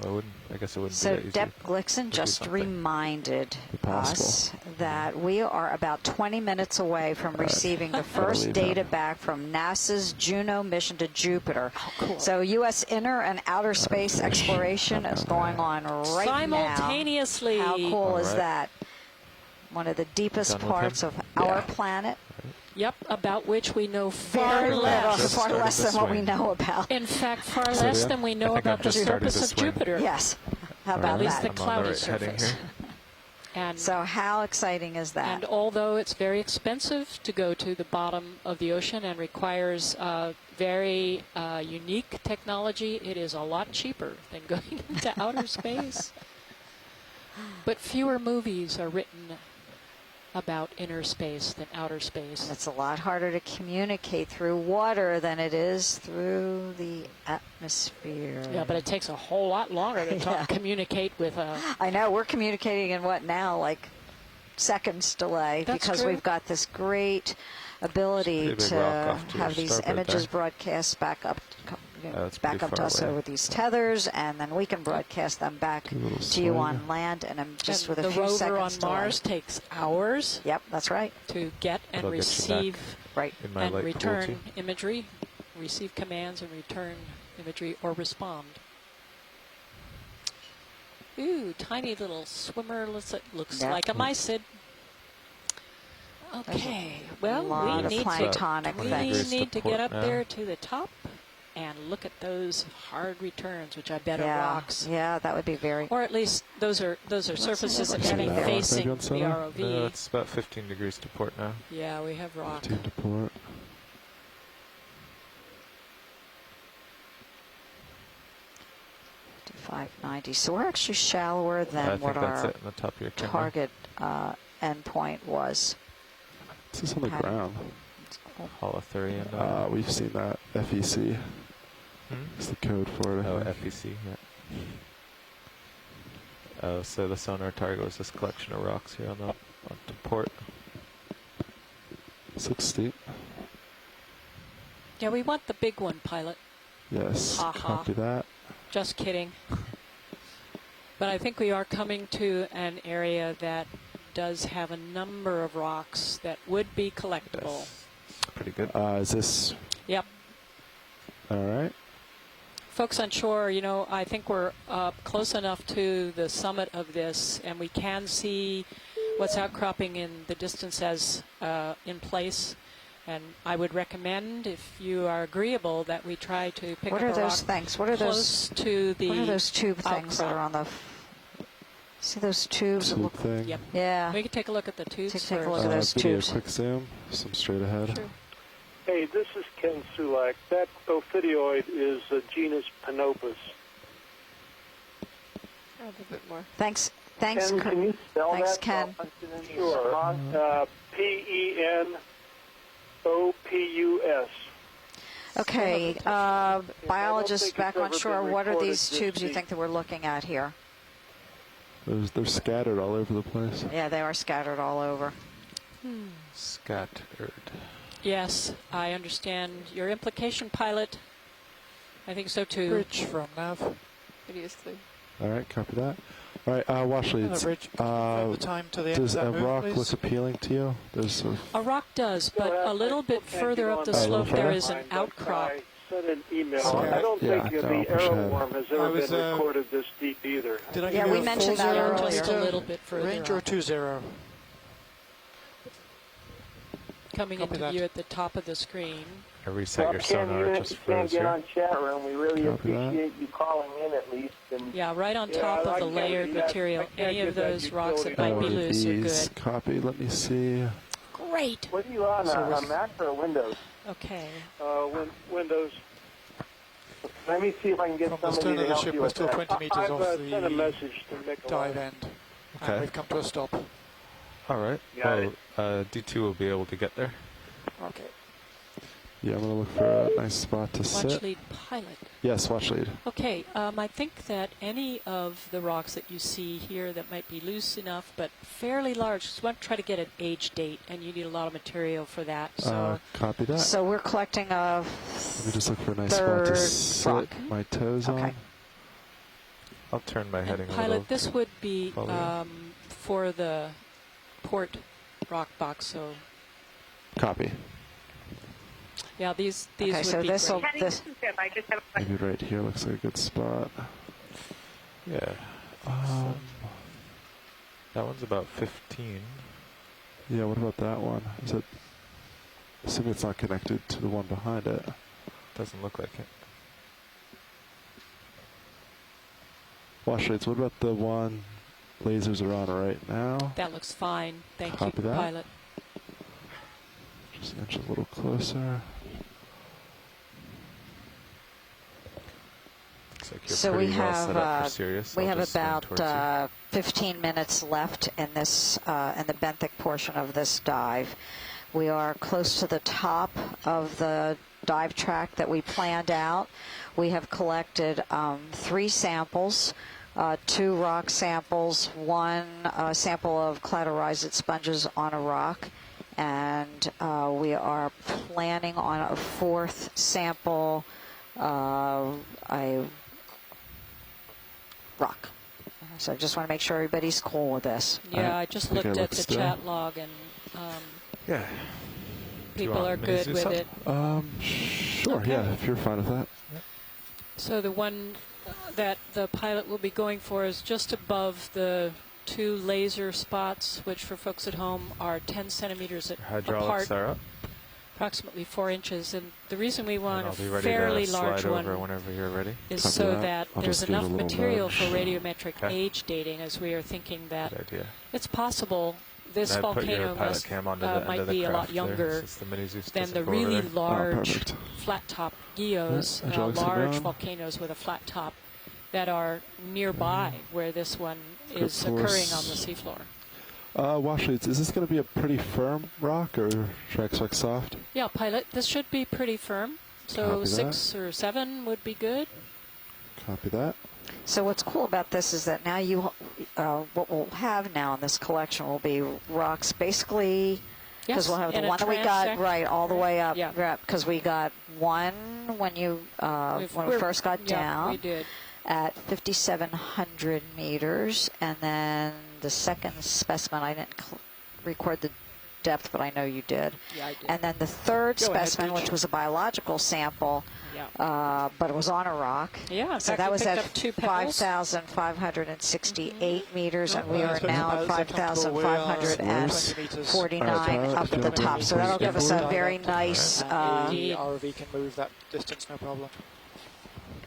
I guess it wouldn't So be that easy. Deb Glixon do just something. reminded Impossible. us that we are about 20 minutes away from receiving the first leave data him. back from NASA's Juno mission to Jupiter. cool. So U.S. inner and outer space exploration is going on right Simultaneously. now. How cool is Alright. that? One of the deepest Done with parts him? of our Yeah. planet. Yep, about which we know far Very little, less. Just far started less to than what we swing. know about. In fact, far So, less yeah, than we know I think about I've the just started surface to of swing. Jupiter. Yes. How At about least that? the I'm on the cloudy right heading surface. here. And So how exciting is that? And although it's very expensive to go to the bottom of the ocean and requires very unique technology, it is a lot cheaper than going into outer space. But fewer movies are written about inner space than outer space. It's a lot harder to communicate through water than it is through the atmosphere. Yeah, but it takes a whole lot longer to Yeah. communicate with a... I know, we're communicating in what now, like seconds delay, That's because true. we've got this great ability It's a pretty big rock to off to have your these starboard images there. broadcast back up, It's back pretty up to far us away. over these tethers, and then we can broadcast them back Do a little to you swing. on land, and I'm just and with a the few rover seconds on delay. Mars takes hours Yep, that's right. to get and It'll get you back. receive Right. In my and light return cruelty. imagery, receive commands and return imagery or respond. Ooh, tiny little swimmer. Looks Yeah. like a mysid. Okay, well, lot we of need planktonic to, we things. need to Degrees to get up port now. there to the top and look at those hard returns, which I bet are Yeah, rocks. yeah, that would be very. Or at least those are surfaces that should be that rock maybe facing on the center? ROV. No, it's about 15 degrees to port now. Yeah, we have rock. 15 to port. $5.90. So we're actually shallower than I what think that's our it on the top of your camera. target endpoint was. This is on the Okay. ground. Holothurian. We've seen that. FEC. Hmm? It's the code for it. I Oh, think. FEC, yeah. Oh, so the sonar target was this collection of rocks here on the port. This looks steep. Yeah, we want the big one, pilot. Yes. Ha ha. Copy that. Just kidding. But I think we are coming to an area that does have a number of rocks that would be collectible. Yes. Pretty good. Is this Yep. all right? Folks on shore, you know, I think we're close enough to the summit of this, and we can see what's outcropping in the distance as in place. And I would recommend, if you are agreeable, that we try to pick What up are a those rock things? What are close to the What are those tube things that outcrop. are on the? See those tubes? that Tube look, thing. Yep. yeah. We can take a look at the tubes Take a first. look at those Video tubes. quick zoom. Some straight ahead. Sure. Hey, this is Ken Sulak. That ophidioid is genus Panopus. A little bit more. Thanks, Ken, Kurt. can you spell Thanks, that? Ken. Sure. Penopus. Okay, biologists think back it's on ever shore. been What are recorded these this tubes you deep. think that we're looking at here? They're scattered all over the place. Yeah, they are scattered all over. Scattered. Yes, I understand your implication, pilot. I think so too. Bridge from nav. Video is clear. All right, copy that. All right, watch And the leads. bridge. From the time to the end Does of a that move, rock please. look appealing to you? There's A rock does, but a little bit further up the Oh, a slope little there further? is an outcrop. I sent an email. Sorry. I don't Yeah, think no, the push ahead. arrow worm has I ever was, been recorded this deep either. Did I Yeah, give we you a mentioned full that zero earlier. Just a ranger? little bit further Ranger or up. 2-0? Coming Copy into that. view at the top of the screen. I reset your Ken, sonar, even it if you just can't froze get here. on chat room, we really Copy that. appreciate you calling in at least. And Yeah, right on Yeah, top I of the can't layered do that. material. I can't Any of give that those rocks that utility. might be loose are these. good. Copy. Let me see. Great. what are you on, a Mac or Windows? Okay. Windows. Let me see if I can get From the somebody stern to of the help ship, you we're with still that. 20 meters I've off sent a the message to Nikolai. dive end. Okay. And we've come to a stop. All right. Got Well, D2 will be able to get there. Okay. Yeah, I'm gonna look for a nice spot to Watch sit. lead pilot. Yes, watch lead. Okay, I think that any of the rocks that you see here that might be loose enough but fairly large, just want to try to get an age date, and you need a lot of material for that. So Copy that. So we're collecting a Let me just look for a nice spot to third sit rock. my toes Okay. on. I'll turn my heading a little. pilot, this would be follow you. for the port rock box. So Copy. yeah, these Okay, would so be this'll- great. Heading to good. I just have a question. Maybe right here looks like a good spot. Yeah. That one's about 15. Yeah, what about that one? Is it? Assuming it's not connected to the one behind it. Doesn't look like it. Wash rates. What about the one lasers are on right now? That looks fine. Thank Copy you, that. pilot. Just inch a little closer. Looks like you're So we pretty well set up have for Sirius. we I'll have just swing about towards you. 15 minutes left in this in the benthic portion of this dive. We are close to the top of the dive track that we planned out. We have collected 3 samples, 2 rock samples, 1 sample of cladorized sponges on a rock, and we are planning on a 4th sample, a rock. So I just want to make sure everybody's cool with this. Yeah, I just think I looked at look the still. chat log, and Yeah. Do you people want are me to good zoom with up? it. Sure. Okay. Yeah, if you're fine with that. So the one that the pilot will be going for is just above the 2 laser spots, which for folks at home are 10 centimeters Hydraulics apart, are up. approximately 4 inches. And the reason we And want I'll a be ready fairly to large slide over one whenever you're ready. is Copy so that. that I'll there's just give it a enough little material nudge. for radiometric Okay. age dating, as we are thinking that Good idea. it's possible this And I put your volcano pilot must, cam onto the end might of the be a lot craft there, younger since the mini Zeus than doesn't the go over really there. large perfect. flat top geos, Yeah, hydraulics are large down. volcanoes with a flat top that are nearby where this one Good is occurring on the force. seafloor. Wash rates. Is this going to be a pretty firm rock or should I expect soft? Yeah, pilot, this should be pretty firm. So Copy that. 6 or 7 would be good. Copy that. So what's cool about this is that now what we'll have now in this collection will be rocks basically, because Yes, we'll have in the a one that we got transect, right all the way up, yeah. because we got one when we first got Yeah, down we did. at 5,700 meters, and then the second specimen I didn't record the depth, but I know you did. Yeah, I did. And then the third Go ahead, specimen, Peach. which was a biological sample, Yeah. but it was on a rock. Yeah, in So fact, that we was picked at up 2 pebbles. 5,568 meters, and we Yeah, are it's now about at 5,549 Alright, up at the top. So that'll give us a very nice, And the Indeed. ROV can move that distance, no problem.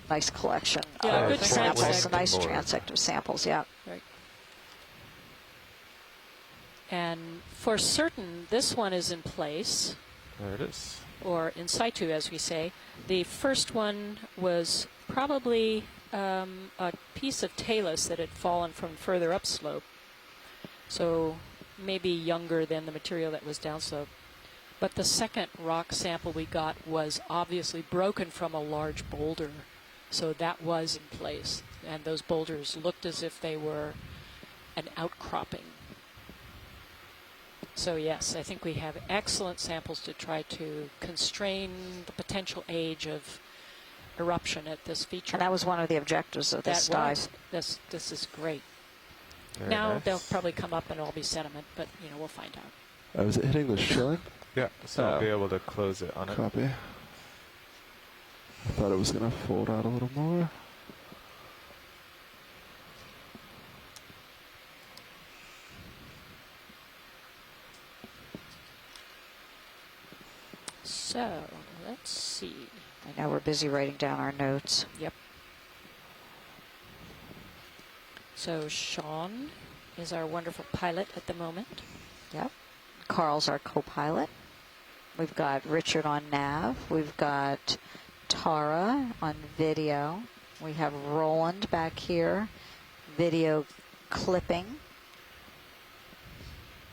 nice collection Yeah, of good samples. transect. A nice Board. transect of samples. Yeah. Right. And for certain, this one is in place, There it is. or in situ, as we say. The first one was probably a piece of talus that had fallen from further upslope, so maybe younger than the material that was downslope. But the second rock sample we got was obviously broken from a large boulder, so that was in place. And those boulders looked as if they were an outcropping. So yes, I think we have excellent samples to try to constrain the potential age of eruption at this feature. And that was one of the objectives of this That dive. was. This is great. Very Now nice. they'll probably come up and all be sediment, but we'll find out. Is it hitting the shilling? Yeah, so I'll be able to close it on it. Copy. I thought it was going to fold out a little more. So let's see. I know we're busy writing down our notes. Yep. So Sean is our wonderful pilot at the moment. Yep. Carl's our co-pilot. We've got Richard on nav. We've got Tara on video. We have Roland back here, video clipping.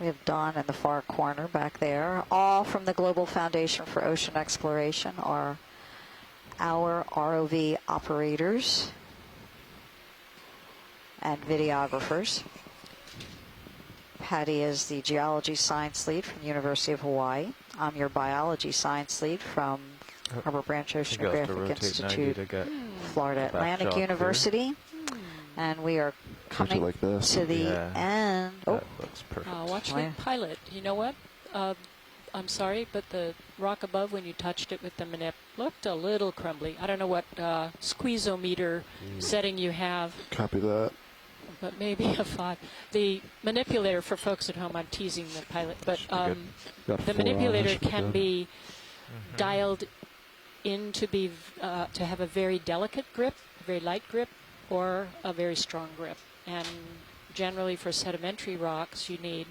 We have Don in the far corner back there. All from the Global Foundation for Ocean Exploration are our ROV operators and videographers. Patty is the geology science lead from the University of Hawaii. I'm your biology science lead from Harbor Branch Oceanographic Institute, Florida Atlantic University. And we are coming like this. to the end. Oh, That looks perfect. Watch me pilot. You know what? I'm sorry, but the rock above, when you touched it with the manip, looked a little crumbly. I don't know what squeezometer setting you have. Copy that. But maybe a 5. The manipulator, for folks at home, I'm teasing the pilot, but the manipulator can be dialed in to be to have a very delicate grip, a very light grip, or a very strong grip. And generally for sedimentary rocks, you need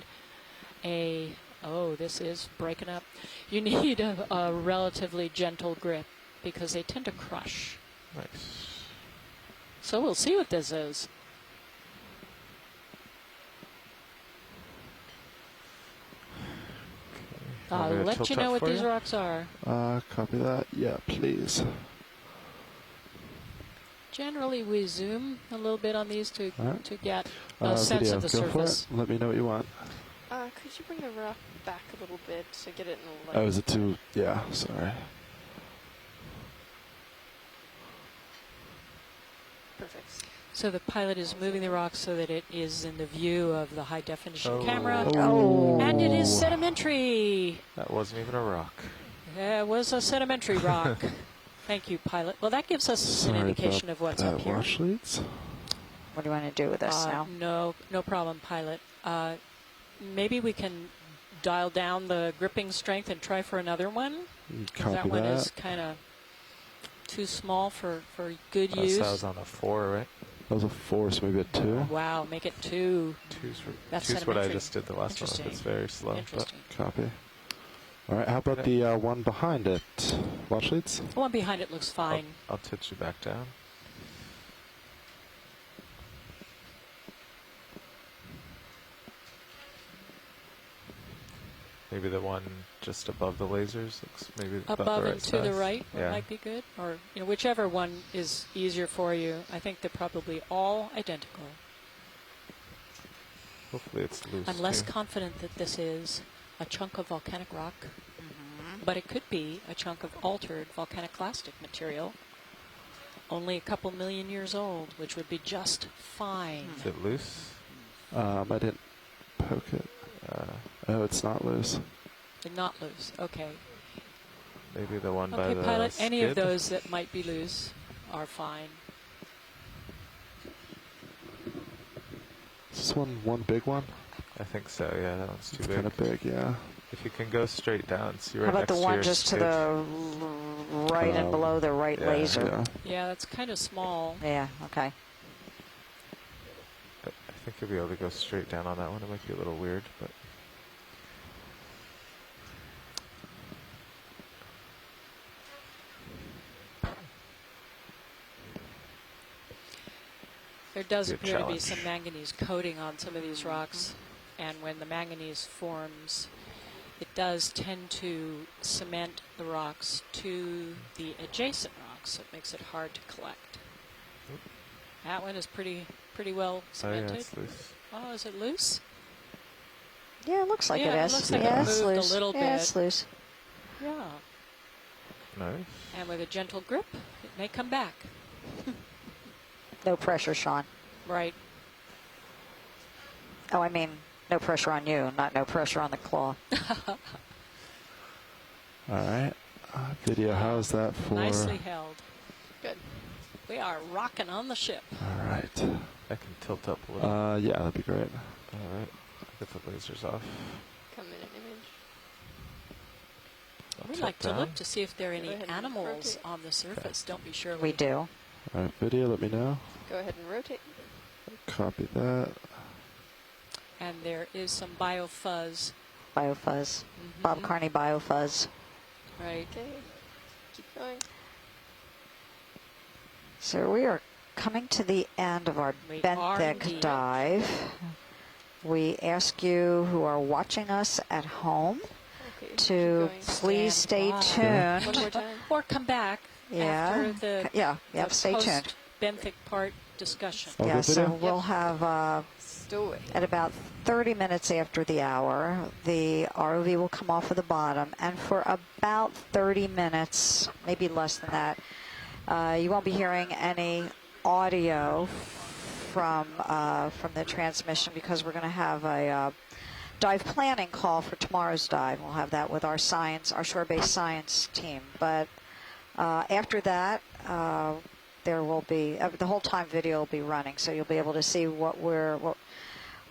a, oh, this is breaking up. You need a relatively gentle grip because they tend to crush. Nice. So we'll see what this is. I'll let you know what these rocks are. Copy that. Yeah, please. Generally, we zoom a little bit on these to get a Video, sense of the go surface. For it. Let me know what you want. Could you bring the rock back a little bit to get it in the light? Oh, is it too? Yeah, sorry. Perfect. So the pilot is moving the rock so that it is in the view of the high definition camera. Oh. And it is sedimentary. That wasn't even a rock. It was a sedimentary rock. Thank you, pilot. Well, that gives us an indication of what's up here. Watch leads. what do you want to do with this now? No problem, pilot. Maybe we can dial down the gripping strength and try for another one. Copy that one is kind of too small for good use. That was on a 4, right? That was a 4, so maybe a 2. Wow, make it 2. That's Two's what I sedimentary. just did the last one. It's very slow. But Interesting. Copy. All right, how about the one behind it? Watch leads? The one behind it looks fine. I'll titch you back down. Maybe the one just above the lasers looks maybe about Above the right and to the size. right Yeah. might be good, or whichever one is easier for you. I think they're probably all identical. Hopefully it's loose. I'm less too. confident that this is a chunk of volcanic rock, but it could be a chunk of altered volcaniclastic material, only a couple million years old, which would be just fine. Is it loose? I didn't poke it. Oh, it's not loose. They're not loose. Okay. Maybe the one by Okay, the pilot, any of skid? those that might be loose are fine. Is this one big one? I think so, yeah, that one's too It's big. kind of big, yeah. If you can go straight down, see How right about next the to one your just to skid. the right and below the right yeah. laser? Yeah. Yeah, that's kind of small. Yeah, okay. I think you'll be able to go straight down on that one. It might be a little weird, but There does Good appear to be challenge. some manganese coating on some of these rocks, and when the manganese forms, it does tend to cement the rocks to the adjacent rocks, so it makes it hard to collect. That one is pretty well oh yeah, cemented. it's loose. Oh, is it loose? Yeah, it looks like Yeah, it it is. looks like it yeah, it's moved a loose. little Yeah, bit. it's loose. Yeah. Nice. And with a gentle grip, it may come back. No pressure, Sean. Right. Oh, I mean, no pressure on you, not no pressure on the claw. All right. Video, how's that for? Nicely held. Good. We are rocking on the ship. All right. I can tilt up a little. Yeah, that'd be great. All right. Get the lasers off. Come in an image. I'll We'd tilt like to down. look to see if there are Go any ahead and animals rotate. on the surface. Don't be sure We do. All right, video, let me know. Go ahead and rotate. Copy that. And there is some biofuzz. Biofuzz. Bob Carney Biofuzz. Right. Okay. Keep going. So we are coming to the end of our We are benthic indeed. dive. We ask you who are watching us at home Okay, to keep going. please stay Stand One tuned. more time. Or come back after the Stay tuned. post-benthic part discussion. Oh, Yeah, good so video? we'll have Still waiting. at about 30 minutes after the hour, the ROV will come off of the bottom, and for about 30 minutes, maybe less than that, you won't be hearing any audio from the transmission because we're going to have a dive planning call for tomorrow's dive. We'll have that with our shore-based science team. But after that, there will be the whole time video will be running, so you'll be able to see what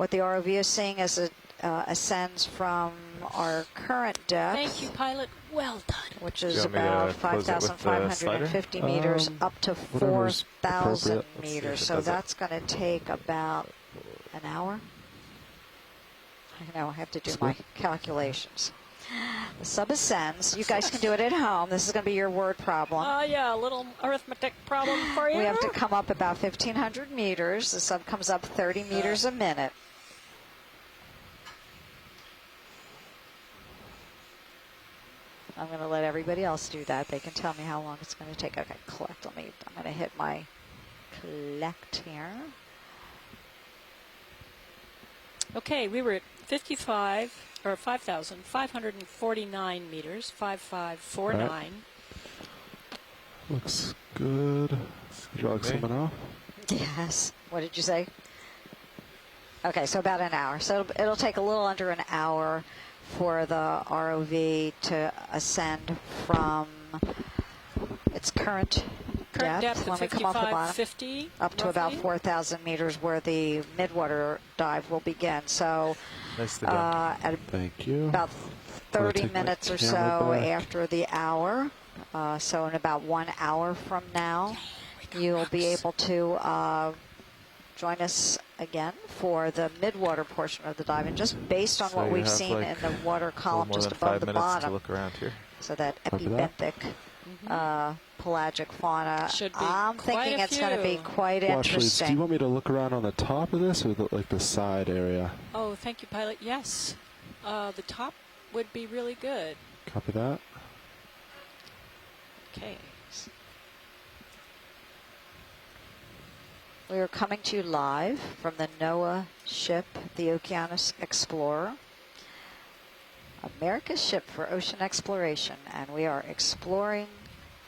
the ROV is seeing as it ascends from our current depth. Thank you, pilot. Well done. Which is Do you want me about to close it with the 5,550 meters up to whatever's 4,000 appropriate. Let's see if meters. it So does it. that's going to take about an hour. I know, I have to do my calculations. The sub ascends. You guys can do it at home. This is going to be your word problem. Yeah, a little arithmetic problem for you. We have to come up about 1,500 meters. The sub comes up 30 meters a minute. I'm going to let everybody else do that. They can tell me how long it's going to take. Okay, collect. I'm going to hit my collect here. Okay, we were at 5,549 meters, 5549. Looks good. Hydraulics Okay. coming off. Yes. What did you say? Okay, so about an hour. So it'll take a little under an hour for the ROV to ascend from its current depth when of we come off the bottom 5550 up to about roughly. 4,000 meters where the midwater dive will begin. So Nicely done. at Thank you. about Gonna 30 take my minutes or camera so back. after the hour, so in about 1 hour from now, you'll be able to join us again for the midwater portion of the dive. And just based on So what you we've have, seen like, in the water A little column more just than above 5 the minutes to bottom, look around here. so that Copy that. epibenthic pelagic Should be fauna, I'm quite thinking a it's going to be few. quite Well, actually, do you interesting. want me to look around on the top of this or like the side area? Oh, thank you, pilot. Yes. The top would be really good. Copy that. Okay. We are coming to you live from the NOAA ship, the Okeanos Explorer, America's ship for ocean exploration, and we are exploring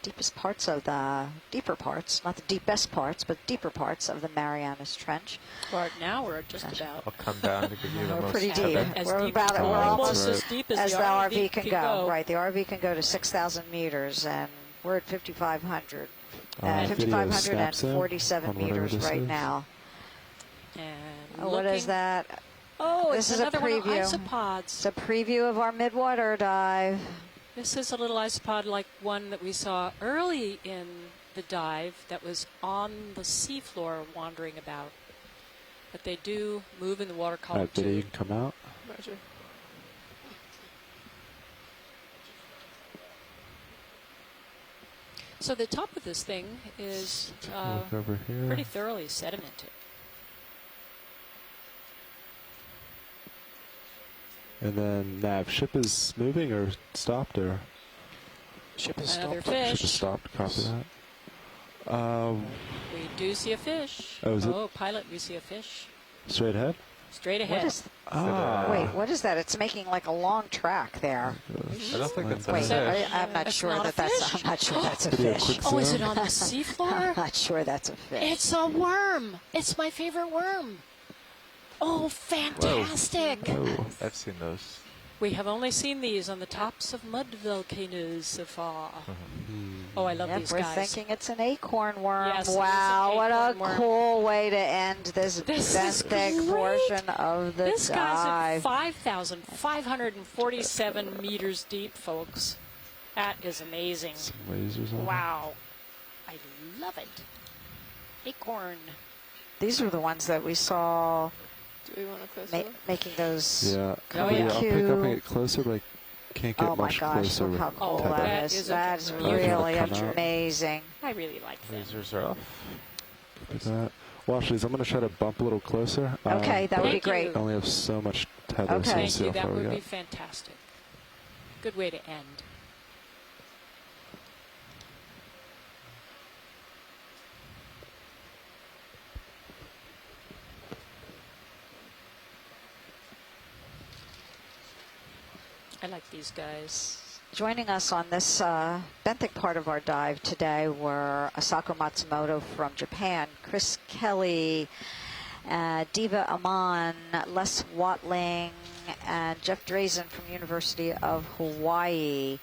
deepest parts of the deeper parts, not the deepest parts, but deeper parts of the Marianas Trench. Right now we're just about I'll come down to give you the We're most pretty deep. tether. as We're deep about as we're almost right. as deep as, as the RV can could go. Right, the RV can go to 6,000 meters, and we're at 5,500. Video 5,547 snaps in on whatever meters this right is. now. And What is looking- that? Oh, This it's is a another one of preview. isopods. It's a preview of our midwater dive. This is a little isopod like one that we saw early in the dive that was on the seafloor wandering about. But they do move in the water All column right, video, you too. can come out. Roger. So the top of this thing is Take a look over here. pretty thoroughly sedimented. And then nav, ship is moving or stopped or Ship is Another stopped. ship is fish. stopped. Copy that. We do see a fish. Oh, is it- pilot, we see a fish. Straight ahead. Straight What ahead. is? Ah. Wait, what is that? It's making like a long track there. I don't think it's a Wait, fish. I'm not That's sure not a that that's. fish? I'm not sure that's a Video fish. quick Oh, is zoom. it on the I'm seafloor? not sure that's a fish. It's a worm. It's my favorite worm. Oh, fantastic. Oh, I've seen those. We have only seen these on the tops of mud volcanoes so far. Oh, I love Yep, these we're guys. thinking it's an acorn worm. Yes, it is an wow, what a acorn worm. cool way to end this This is benthic great. portion of the This guy's at dive. 5,547 meters deep, folks. That is amazing. some lasers on. Wow. I love it. Acorn. These are the ones that we saw Do we want to close look? making those. Yeah. Oh, yeah. yeah. I'll pick up and get closer, but I can't get Oh my much gosh, closer. look how with cool tether. that That is. is a That is really really come out. amazing. I really like them. Lasers are off. Copy that. Watch these. I'm going to try to bump a little closer. Okay, that would be Thank you. great. I only have so much tether, Okay. so we'll Thank see you. how That far we would be get. fantastic. Good way to end. I like these guys. Joining us on this benthic part of our dive today were Asako Matsumoto from Japan, Chris Kelly, Diva Aman, Les Watling, and Jeff Drazen from University of Hawaii.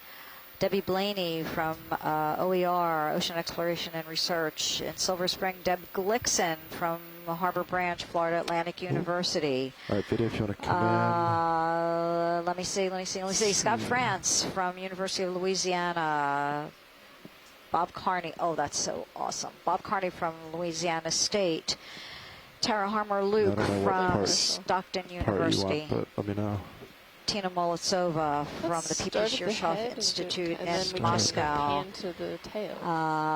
Debbie Blaney from OER, Ocean Exploration and Research. In Silver Spring, Deb Glickson from Harbor Branch, Florida Atlantic University. All right, video if you want to come in. Let me see. Scott France from University of Louisiana. Bob Carney. Oh, that's so awesome. Bob Carney from Louisiana State. Tara Harmer Luke I don't know what from part- Stockton Part you University. want, but let me know. Tina Molitsova from Let's the start People's at the Shirshov head Institute and in then we can Moscow. pan to the tail.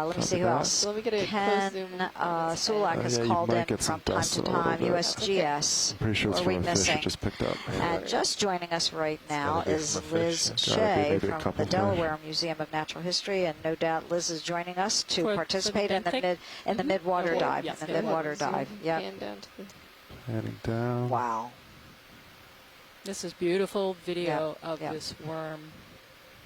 Let me see who Copy that. else. So let me get a Ken close zoom on its Sulak head. has yeah, you called might in get some from time dust to in a little time. bit. USGS. I'm pretty sure it's Or are we from a fish missing? it just picked up. And just joining us right now gotta be is from a Liz fish. Gotta be Shea maybe a from couple the of Delaware Museum of Natural History, and no doubt Liz is joining us to For the participate in the benthic? midwater Okay, dive. yes, In the yeah. midwater dive. Yep. Pan down to the Heading down. Wow. This is beautiful video of yeah. this worm.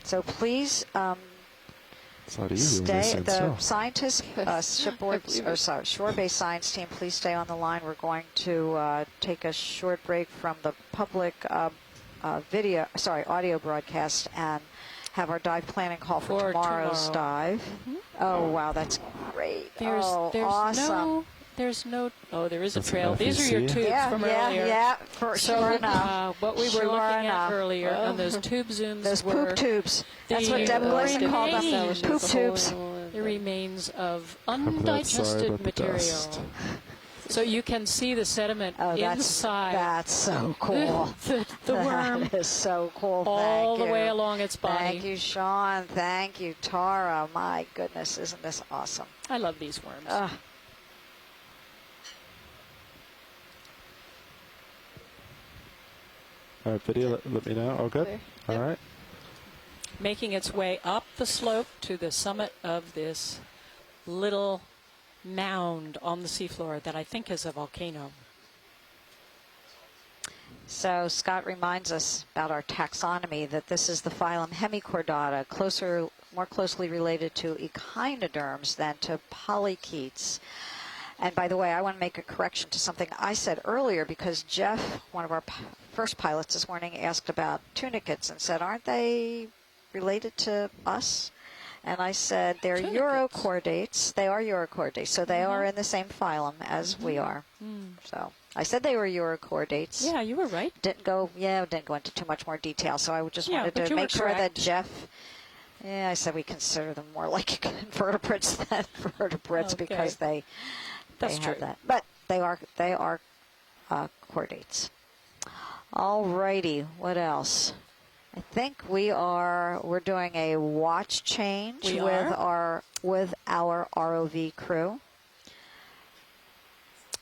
So please It's not easy when they stay. stand The still. scientists, shipboard, believe or it. sorry, shore-based science team, please stay on the line. We're going to take a short break from the public audio broadcast and have our dive planning call for For tomorrow's tomorrow. dive. Oh wow, that's great! There's awesome. there is a That's trail. an These are your FEC? tubes from earlier. Yeah, for sure enough. What we were Sure looking enough. at earlier on those tube zooms Those were poop tubes. That's what the Deb Gleason called them. remains. Poop tubes. the remains of Cover that, sorry undigested about the material. dust. So you can see the sediment Oh, inside that's so cool. the worm That is so cool. all Thank the way you. along its body. Thank you, Sean. Thank you, Tara. My goodness, isn't this awesome? I love these worms. All right, video, let me know. Oh, good. Clear. All Yep. right. Making its way up the slope to the summit of this little mound on the seafloor that I think is a volcano. So Scott reminds us about our taxonomy that this is the phylum Hemichordata, more closely related to echinoderms than to polychaetes. And by the way, I want to make a correction to something I said earlier, because Jeff, one of our first pilots this morning, asked about tunicates and said, aren't they related to us? And I said, they're Tunicates. Urochordates. They are Urochordates, so they are in the same phylum as we are. So I said they were Urochordates. Yeah, you were right. Didn't go into too much more detail, so I just Yeah, wanted but to you were make sure that correct. Jeff. Yeah, I sasaid we consider them more like invertebrates than vertebrates Okay. because they That's have true. that. But they are chordates. All righty, what else? I think we're doing a watch change We with our ROV crew.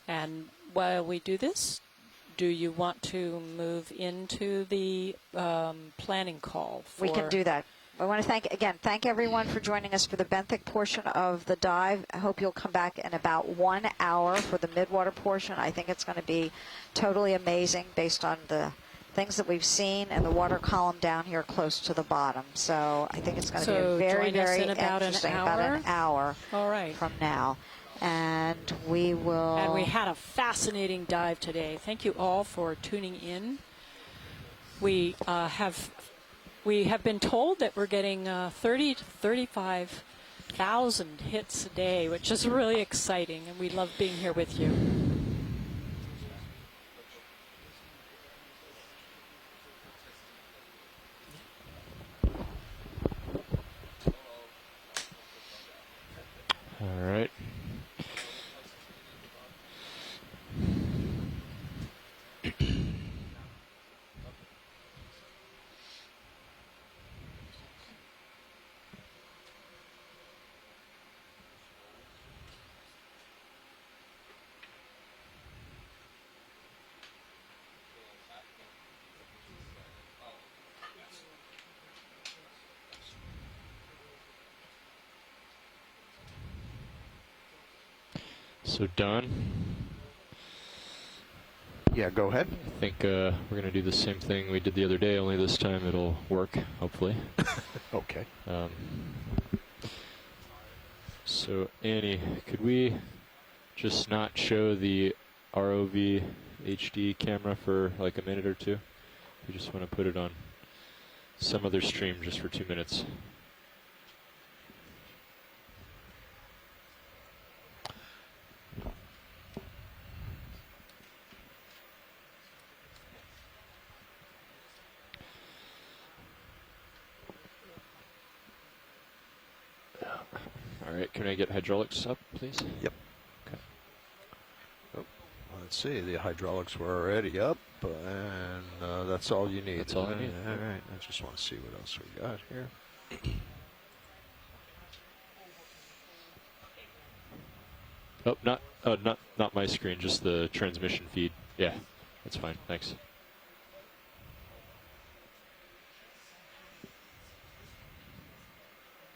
And while we do this, do you want to move into the planning call? We can do that. I want to thank everyone for joining us for the benthic portion of the dive. I hope you'll come back in about 1 hour for the midwater portion. I think it's going to be totally amazing based on the things that we've seen and the water column down here close to the bottom. So I think it's going to be a very, join us very in about interesting, an about hour. an hour All right. from now. And we will... And we had a fascinating dive today. Thank you all for tuning in. We have been told that we're getting 30 to 35,000 hits a day, which is really exciting, and we love being here with you. All right. So Don, Yeah, go ahead. I think we're going to do the same thing we did the other day, only this time it'll work, hopefully. Okay. So Annie, could we just not show the ROV HD camera for like a minute or two? We just want to put it on some other stream just for 2 minutes. All right, can I get hydraulics up, please? Yep. Okay. Oh, let's see. The hydraulics were already up, and that's all you need. That's all I need. All right. I just want to see what else we got here. Oh, not my screen, just the transmission feed. Yeah, that's fine. Thanks.